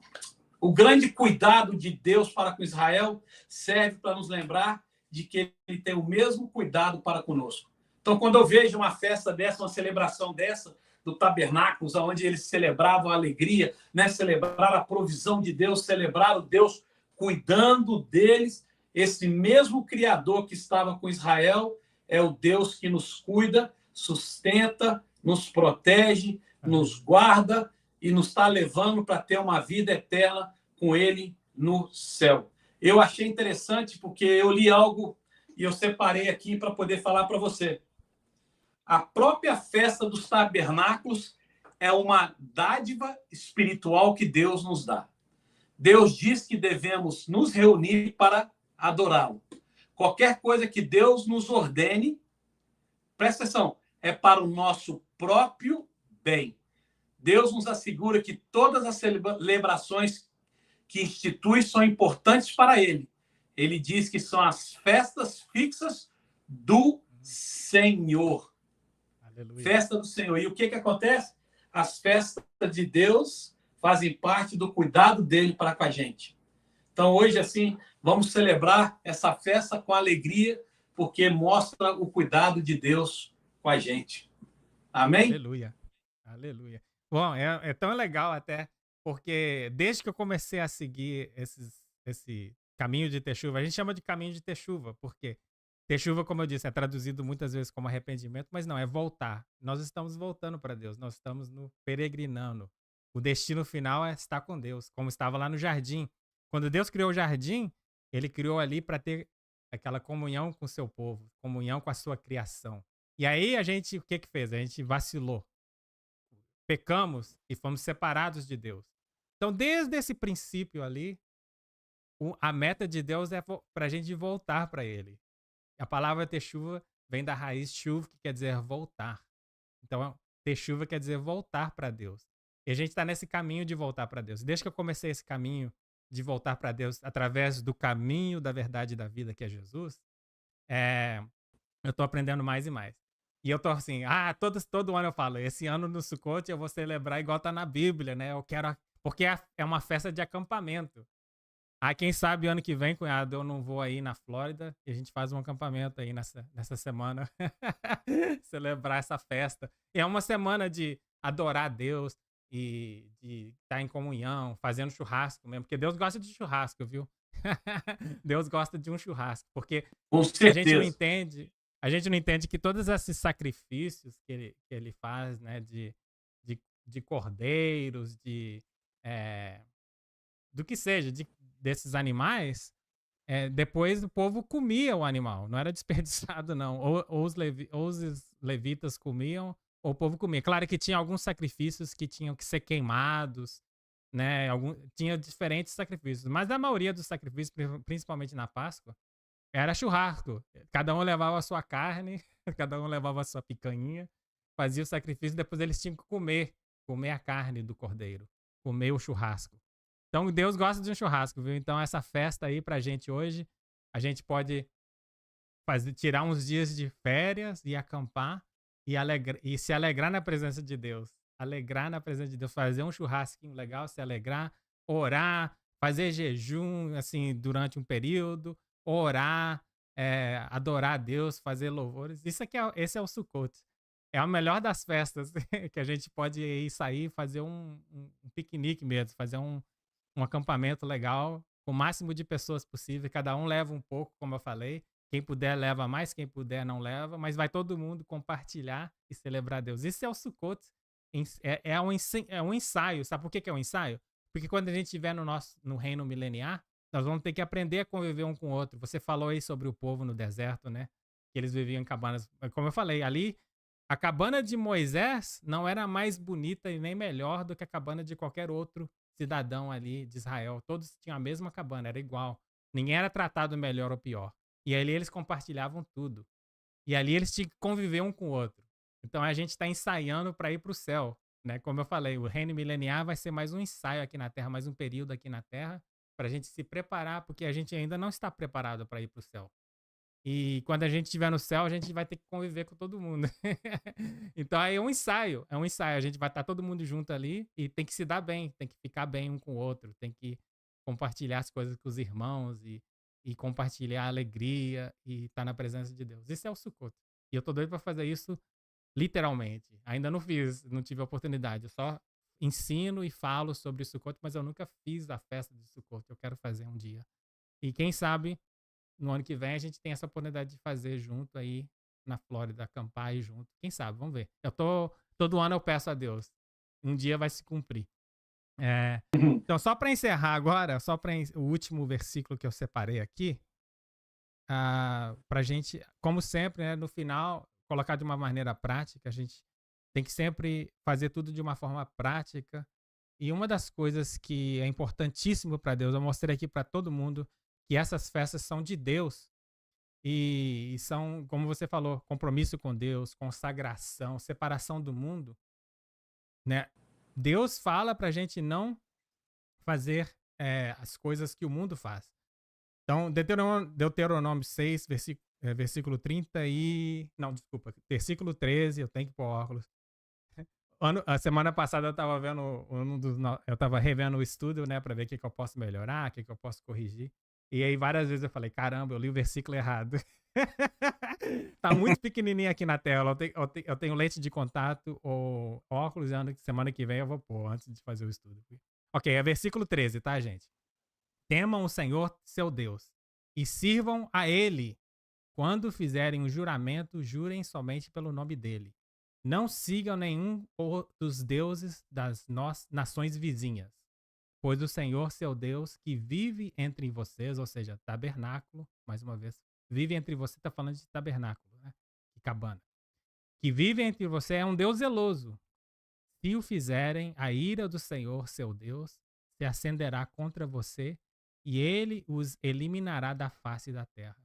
cuidado de Deus para com Israel serve para nos lembrar de que ele tem o mesmo cuidado para conosco. Então, quando eu vejo uma festa dessa, uma celebração dessa, do tabernáculo, onde eles celebravam a alegria, né? Celebrar a provisão de Deus, celebrar o Deus cuidando deles, esse mesmo Criador que estava com Israel é o Deus que nos cuida, sustenta, nos protege, nos guarda e nos está levando para ter uma vida eterna com Ele no céu. Eu achei interessante porque eu li algo e eu separei aqui para poder falar para você. A própria festa dos tabernáculos é uma dádiva espiritual que Deus nos dá. Deus diz que devemos nos reunir para adorá-lo. Qualquer coisa que Deus nos ordene, presta atenção, é para o nosso próprio bem. Deus nos assegura que todas as celebrações que institui são importantes para Ele. Ele diz que são as festas fixas do Senhor. Aleluia. Festa do Senhor. E o que acontece? As festas de Deus fazem parte do cuidado dele para com a gente. Então, hoje, assim, vamos celebrar essa festa com alegria, porque mostra o cuidado de Deus com a gente. Amém? Aleluia. Aleluia. Bom, é tão legal até, porque desde que eu comecei a seguir esse caminho de Techuva, a gente chama de caminho de Techuva, porque Techuva, como eu disse, é traduzido muitas vezes como arrependimento, mas não, é voltar. Nós estamos voltando para Deus, nós estamos no peregrinando. O destino final é estar com Deus, como estava lá no jardim. Quando Deus criou o jardim, ele criou ali para ter aquela comunhão com o seu povo, comunhão com a sua criação. E aí o que fez? A gente vacilou. Pecamos e fomos separados de Deus. Então, desde esse princípio ali, a meta de Deus é para a gente voltar para Ele. A palavra Techuva vem da raiz chuva, que quer dizer voltar. Então, Techuva quer dizer voltar para Deus. E a gente está nesse caminho de voltar para Deus. Desde que eu comecei esse caminho de voltar para Deus através do caminho da verdade e da vida, que é Jesus, eu estou aprendendo mais e mais. E eu tô assim, todo ano eu falo, esse ano no Sukkot eu vou celebrar igual tá na Bíblia, né? Eu quero porque é uma festa de acampamento. Quem sabe ano que vem, cunhado, eu não vou aí na Flórida e a gente faz um acampamento aí nessa semana. Celebrar essa festa. E é uma semana de adorar a Deus e de estar em comunhão, fazendo churrasco mesmo. Porque Deus gosta de churrasco, viu? Deus gosta de um churrasco. Porque Com a certeza. a gente não entende que todos esses sacrifícios que ele faz, né? De cordeiros, do que seja, desses animais, depois o povo comia o animal, não era desperdiçado, não. Ou os levitas comiam, ou o povo comia. Claro que tinha alguns sacrifícios que tinham que ser queimados, né? Tinha diferentes sacrifícios, mas a maioria dos sacrifícios, principalmente na Páscoa, era churrasco. Cada um levava a sua carne, cada um levava a sua picanha, fazia o sacrifício, depois eles tinham que comer a carne do cordeiro, comer o churrasco. Então, Deus gosta de um churrasco, viu? Então, essa festa aí pra gente hoje, a gente pode tirar uns dias de férias e acampar e se alegrar na presença de Deus. Alegrar na presença de Deus, fazer um churrasquinho legal, se alegrar, orar, fazer jejum, assim, durante um período, orar, adorar a Deus, fazer louvores. Esse é o Sukkot. É a melhor das festas que a gente pode ir sair, fazer um piquenique mesmo, fazer um acampamento legal, com o máximo de pessoas possível. Cada um leva um pouco, como eu falei. Quem puder leva mais, quem puder não leva, mas vai todo mundo compartilhar e celebrar Deus. Isso é o Sukkot. É um ensaio. Sabe por que é um ensaio? Porque quando a gente estiver no reino mileniar, nós vamos ter que aprender a conviver um com o outro. Você falou aí sobre o povo no deserto, né? Que eles viviam em cabanas. Como eu falei, ali, a cabana de Moisés não era mais bonita e nem melhor do que a cabana de qualquer outro cidadão ali de Israel. Todos tinham a mesma cabana, era igual. Ninguém era tratado melhor ou pior. E ali eles compartilhavam tudo. E ali eles tinham que conviver um com o outro. Então a gente está ensaiando para ir para o céu, né? Como eu falei, o reino mileniar vai ser mais um ensaio aqui na Terra, mais um período aqui na Terra, para a gente se preparar, porque a gente ainda não está preparado para ir para o céu. E quando a gente estiver no céu, a gente vai ter que conviver com todo mundo. Então aí é um ensaio. A gente vai estar todo mundo junto ali e tem que se dar bem, tem que ficar bem um com o outro, tem que compartilhar as coisas com os irmãos e compartilhar a alegria e estar na presença de Deus. Isso é o Sukkot. E eu tô doido para fazer isso literalmente. Ainda não fiz, não tive a oportunidade. Eu só ensino e falo sobre o Sukkot, mas eu nunca fiz a festa de Sukkot. Eu quero fazer um dia. E quem sabe no ano que vem a gente tem essa oportunidade de fazer junto aí na Flórida, acampar aí junto. Quem sabe, vamos ver. Todo ano eu peço a Deus. Um dia vai se cumprir. Então, só para encerrar agora, o último versículo que eu separei aqui, pra gente, como sempre, né, no final, colocar de uma maneira prática. A gente tem que sempre fazer tudo de uma forma prática. E uma das coisas que é importantíssimo para Deus, eu mostrei aqui para todo mundo, que essas festas são de Deus e são, como você falou, compromisso com Deus, consagração, separação do mundo, né? Deus fala pra gente não fazer as coisas que o mundo faz. Então, Deuteronômio 6, versículo 30 e... Não, desculpa, versículo 13, eu tenho que pôr óculos. A semana passada eu estava vendo eu tava revendo o estudo, né, para ver o que eu posso melhorar, o que eu posso corrigir. E aí várias vezes eu falei, caramba, eu li o versículo errado. Tá muito pequenininho aqui na tela. Eu tenho lente de contato ou óculos, e semana que vem eu vou pôr antes de fazer o estudo. Ok, é versículo 13, tá, gente? Temam o Senhor, seu Deus, e sirvam a Ele. Quando fizerem um juramento, jurem somente pelo nome dele. Não sigam nenhum dos deuses das nações vizinhas, pois o Senhor, seu Deus, que vive entre vocês, ou seja, tabernáculo, mais uma vez, vive entre vocês, está falando de tabernáculo, né? E cabana. Que vive entre vocês é um Deus zeloso. Se o fizerem, a ira do Senhor, seu Deus, se acenderá contra você e ele os eliminará da face da terra.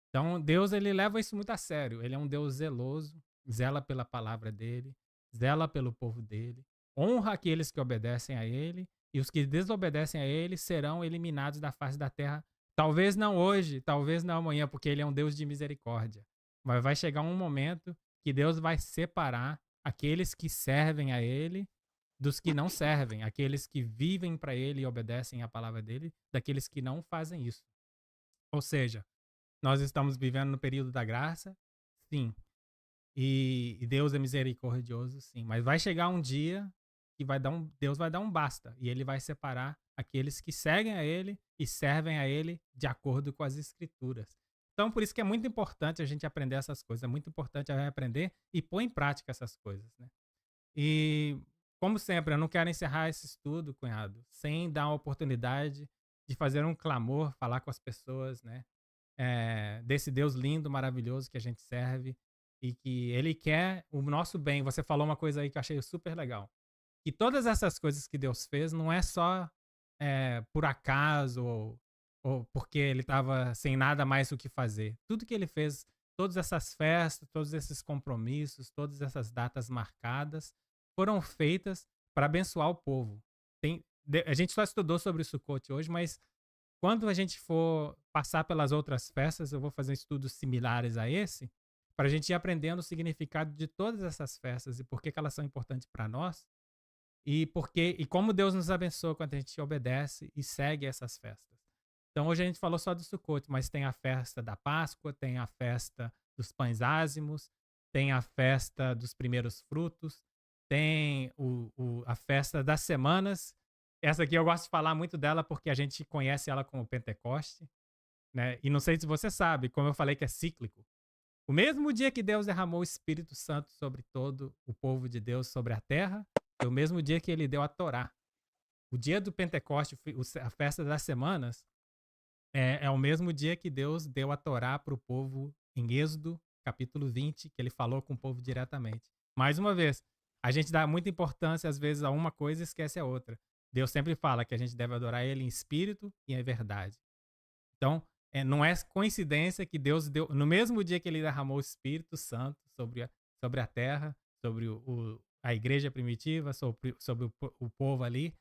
Então, Deus, ele leva isso muito a sério. Ele é um Deus zeloso, zela pela palavra dele, zela pelo povo dele, honra aqueles que obedecem a ele, e os que desobedecem a ele serão eliminados da face da terra. Talvez não hoje, talvez não amanhã, porque ele é um Deus de misericórdia. Mas vai chegar um momento que Deus vai separar aqueles que servem a ele dos que não servem, aqueles que vivem para ele e obedecem à palavra dele, daqueles que não fazem isso. Ou seja, nós estamos vivendo no período da graça, sim. E Deus é misericordioso, sim. Mas vai chegar um dia que Deus vai dar um basta. E ele vai separar aqueles que seguem a ele e servem a ele de acordo com as escrituras. Então, por isso que é muito importante a gente aprender essas coisas. É muito importante a gente aprender e pôr em prática essas coisas, né? E, como sempre, eu não quero encerrar esse estudo, cunhado, sem dar uma oportunidade de fazer um clamor, falar com as pessoas, né? Desse Deus lindo, maravilhoso que a gente serve e que ele quer o nosso bem. Você falou uma coisa aí que eu achei super legal. Que todas essas coisas que Deus fez não é só por acaso ou porque ele estava sem nada mais o que fazer. Tudo que ele fez, todas essas festas, todos esses compromissos, todas essas datas marcadas foram feitas para abençoar o povo. A gente só estudou sobre o Sukkot hoje, mas quando a gente for passar pelas outras festas, eu vou fazer estudos similares a esse, para a gente ir aprendendo o significado de todas essas festas e por que elas são importantes para nós e como Deus nos abençoa quando a gente obedece e segue essas festas. Então hoje a gente falou só do Sukkot, mas tem a festa da Páscoa, tem a festa dos pães ázimos, tem a festa dos primeiros frutos, tem a festa das semanas. Essa aqui eu gosto de falar muito dela porque a gente conhece ela como Pentecoste, né? E não sei se você sabe, como eu falei que é cíclico. O mesmo dia que Deus derramou o Espírito Santo sobre todo o povo de Deus, sobre a terra, foi o mesmo dia que ele deu a Torá. O dia do Pentecoste, a festa das semanas, é o mesmo dia que Deus deu a Torá para o povo em Êxodo, capítulo 20, que ele falou com o povo diretamente. Mais uma vez, a gente dá muita importância, às vezes, a uma coisa e esquece a outra. Deus sempre fala que a gente deve adorar ele em espírito e em verdade. Então, não é coincidência que Deus deu, no mesmo dia que ele derramou o Espírito Santo sobre a terra, sobre a igreja primitiva, sobre o povo ali,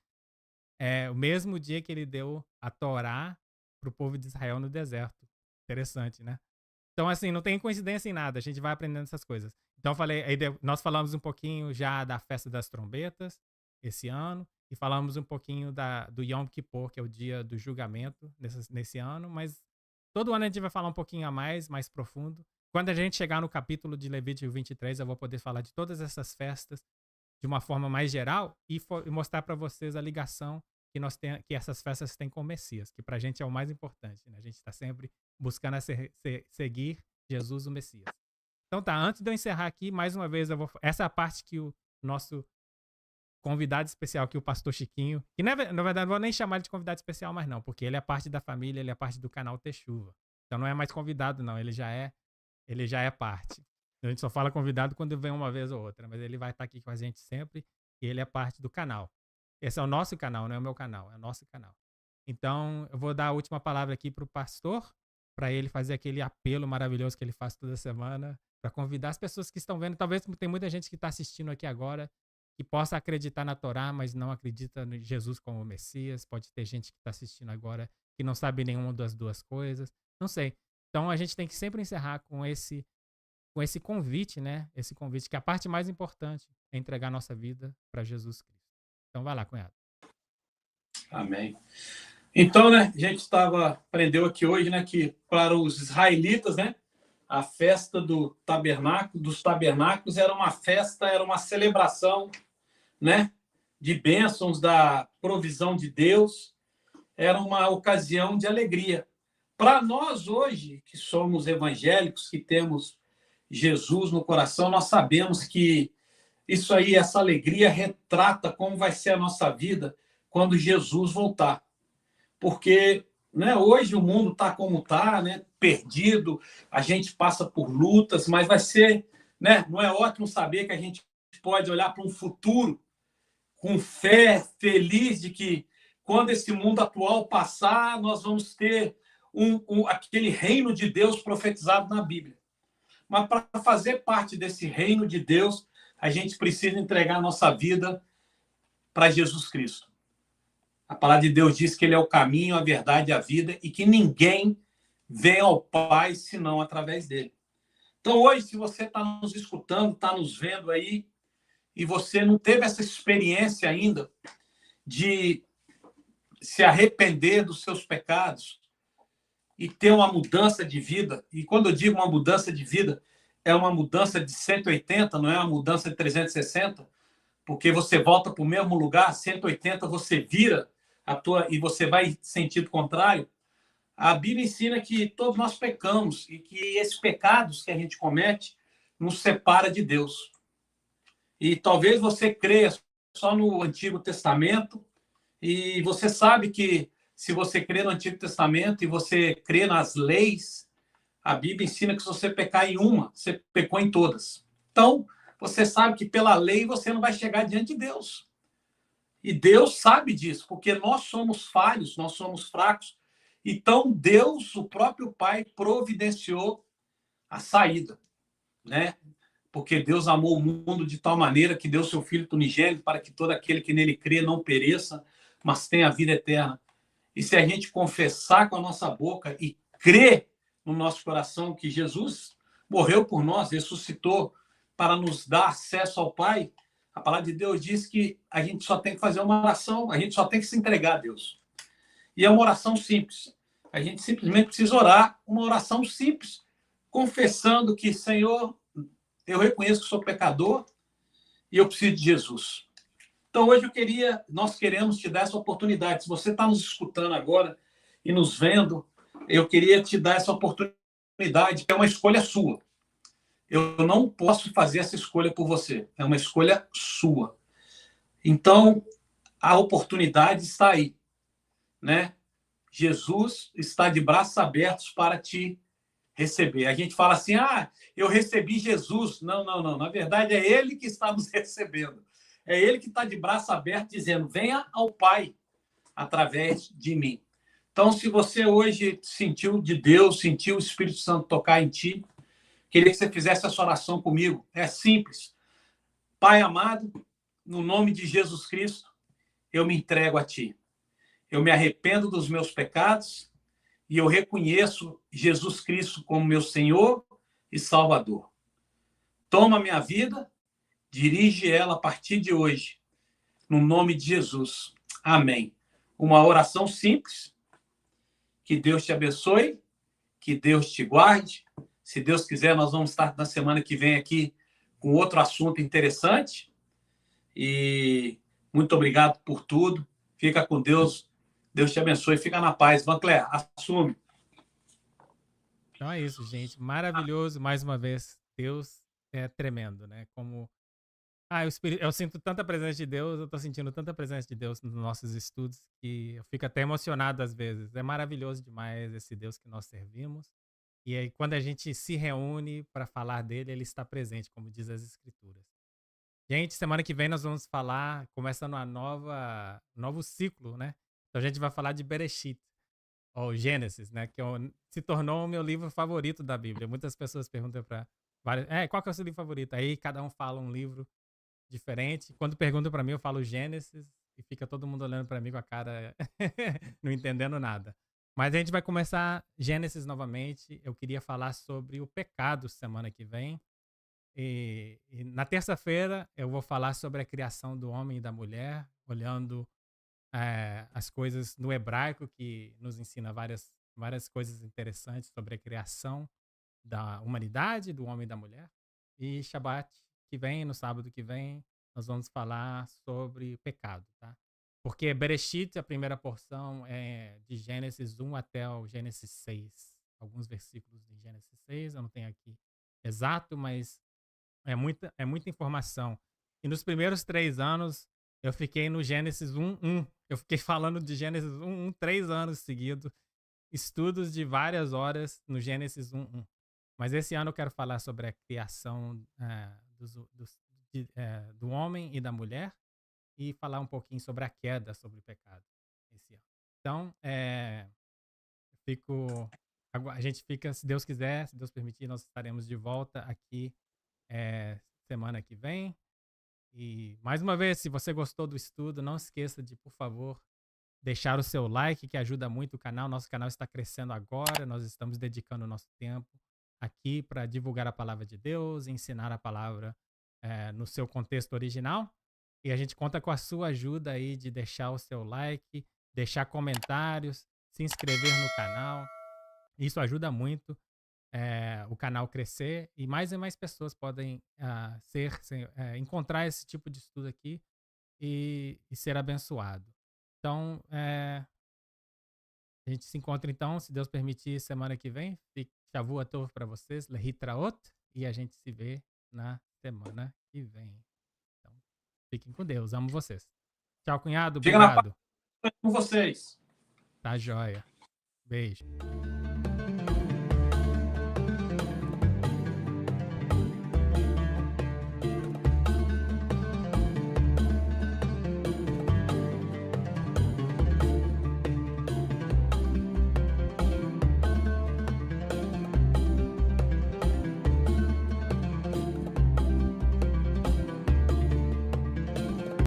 o mesmo dia que ele deu a Torá para o povo de Israel no deserto. Interessante, né? Então, assim, não tem coincidência em nada. A gente vai aprendendo essas coisas. Então, nós falamos um pouquinho já da festa das trombetas esse ano. E falamos um pouquinho do Yom Kippur, que é o dia do julgamento nesse ano. Mas todo ano a gente vai falar um pouquinho a mais profundo. Quando a gente chegar no capítulo de Levítico 23, eu vou poder falar de todas essas festas de uma forma mais geral e mostrar para vocês a ligação que essas festas têm com o Messias, que para a gente é o mais importante, né? A gente está sempre buscando seguir Jesus, o Messias. Então tá, antes de eu encerrar aqui, mais uma vez, essa é a parte que o nosso convidado especial aqui, o pastor Chiquinho, que na verdade não vou nem chamar ele de convidado especial mais não, porque ele é parte da família, ele é parte do canal Techuva. Então não é mais convidado não, ele já é parte. A gente só fala convidado quando vem uma vez ou outra, mas ele vai estar aqui com a gente sempre e ele é parte do canal. Esse é o nosso canal, não é o meu canal, é o nosso canal. Então eu vou dar a última palavra aqui para o pastor, para ele fazer aquele apelo maravilhoso que ele faz toda semana, para convidar as pessoas que estão vendo. Talvez tem muita gente que está assistindo aqui agora que possa acreditar na Torá, mas não acredita em Jesus como o Messias. Pode ter gente que está assistindo agora que não sabe nenhuma das duas coisas. Não sei. Então a gente tem que sempre encerrar com esse convite, né? Esse convite que a parte mais importante é entregar nossa vida para Jesus Cristo. Então vai lá, cunhado. Amém. Então, né, a gente aprendeu aqui hoje, né, que para os israelitas, né, a festa dos tabernáculos era uma festa, era uma celebração, né, de bênçãos, da provisão de Deus, era uma ocasião de alegria. Para nós hoje, que somos evangélicos, que temos Jesus no coração, nós sabemos que isso aí, essa alegria retrata como vai ser a nossa vida quando Jesus voltar. Porque, né, hoje o mundo está como está, né, perdido, a gente passa por lutas, mas vai ser, né, não é ótimo saber que a gente pode olhar para um futuro com fé, feliz de que quando esse mundo atual passar, nós vamos ter aquele reino de Deus profetizado na Bíblia. Mas para fazer parte desse reino de Deus, a gente precisa entregar a nossa vida para Jesus Cristo. A palavra de Deus diz que ele é o caminho, a verdade e a vida e que ninguém vem ao Pai senão através dele. Então, hoje, se você está nos escutando, está nos vendo aí, e você não teve essa experiência ainda de se arrepender dos seus pecados e ter uma mudança de vida, e quando eu digo uma mudança de vida, é uma mudança de 180, não é uma mudança de 360, porque você volta para o mesmo lugar, 180 você vira e você vai em sentido contrário. A Bíblia ensina que todos nós pecamos e que esses pecados que a gente comete nos separa de Deus. E talvez você creia só no Antigo Testamento, e você sabe que se você crê no Antigo Testamento e você crê nas leis, a Bíblia ensina que se você pecar em uma, você pecou em todas. Então, você sabe que pela lei você não vai chegar diante de Deus. E Deus sabe disso, porque nós somos falhos, nós somos fracos. Então, Deus, o próprio Pai, providenciou a saída, né? Porque Deus amou o mundo de tal maneira que deu seu Filho unigênito para que todo aquele que nele crê não pereça, mas tenha a vida eterna. E se a gente confessar com a nossa boca e crer no nosso coração que Jesus morreu por nós, ressuscitou para nos dar acesso ao Pai, a palavra de Deus diz que a gente só tem que fazer uma oração, a gente só tem que se entregar a Deus. E é uma oração simples. A gente simplesmente precisa orar uma oração simples, confessando que, Senhor, eu reconheço que sou pecador e eu preciso de Jesus. Então, hoje nós queremos te dar essa oportunidade. Se você está nos escutando agora e nos vendo, eu queria te dar essa oportunidade, que é uma escolha sua. Eu não posso fazer essa escolha por você. É uma escolha sua. Então, a oportunidade está aí, né? Jesus está de braços abertos para te receber. A gente fala assim, eu recebi Jesus. Não. Na verdade, é Ele que está nos recebendo. É Ele que está de braço aberto dizendo, venha ao Pai através de mim. Então, se você hoje sentiu de Deus, sentiu o Espírito Santo tocar em ti, queria que você fizesse essa oração comigo. É simples. Pai amado, no nome de Jesus Cristo, eu me entrego a ti. Eu me arrependo dos meus pecados e eu reconheço Jesus Cristo como meu Senhor e Salvador. Toma minha vida, dirige ela a partir de hoje, no nome de Jesus. Amém. Uma oração simples. Que Deus te abençoe, que Deus te guarde. Se Deus quiser, nós vamos estar na semana que vem aqui com outro assunto interessante. E muito obrigado por tudo. Fica com Deus. Deus te abençoe. Fica na paz. Vancler, assume. Então é isso, gente. Maravilhoso. Mais uma vez, Deus é tremendo, né? Como eu sinto tanta presença de Deus, eu tô sentindo tanta presença de Deus nos nossos estudos que eu fico até emocionado às vezes. É maravilhoso demais esse Deus que nós servimos. E aí, quando a gente se reúne para falar dele, ele está presente, como diz as Escrituras. Gente, semana que vem nós vamos falar, começando novo ciclo, né? Então a gente vai falar de Bereshit, ou Gênesis, né? Que se tornou o meu livro favorito da Bíblia. Muitas pessoas perguntam para vários, qual que é o seu livro favorito? Aí cada um fala um livro diferente. Quando perguntam para mim, eu falo Gênesis e fica todo mundo olhando para mim com a cara não entendendo nada. Mas a gente vai começar Gênesis novamente. Eu queria falar sobre o pecado semana que vem. E na terça-feira eu vou falar sobre a criação do homem e da mulher, olhando as coisas no hebraico, que nos ensina várias coisas interessantes sobre a criação da humanidade, do homem e da mulher. E Shabbat que vem, no sábado que vem, nós vamos falar sobre pecado, tá? Porque Bereshit, a primeira porção, é de Gênesis 1 até o Gênesis 6. Alguns versículos de Gênesis 6, eu não tenho aqui exato, mas é muita informação. E nos primeiros 3 anos, eu fiquei no Gênesis 1:1. Eu fiquei falando de Gênesis 1:1 3 anos seguidos. Estudos de várias horas no Gênesis 1:1. Mas esse ano eu quero falar sobre a criação do homem e da mulher e falar um pouquinho sobre a queda, sobre o pecado esse ano. Então, a gente fica, se Deus quiser, se Deus permitir, nós estaremos de volta aqui semana que vem. E, mais uma vez, se você gostou do estudo, não esqueça de, por favor, deixar o seu like, que ajuda muito o canal. Nosso canal está crescendo agora, nós estamos dedicando o nosso tempo aqui para divulgar a palavra de Deus, ensinar a palavra no seu contexto original. E a gente conta com a sua ajuda aí de deixar o seu like, deixar comentários, se inscrever no canal. Isso ajuda muito o canal crescer e mais pessoas podem encontrar esse tipo de estudo aqui e ser abençoado. Então, a gente se encontra então, se Deus permitir, semana que vem. Shavua Tov para vocês, Lehitraot, e a gente se vê na semana que vem. Então, fiquem com Deus, amo vocês. Tchau, cunhado, Fica na obrigado. paz com vocês. Tá joia. Beijo.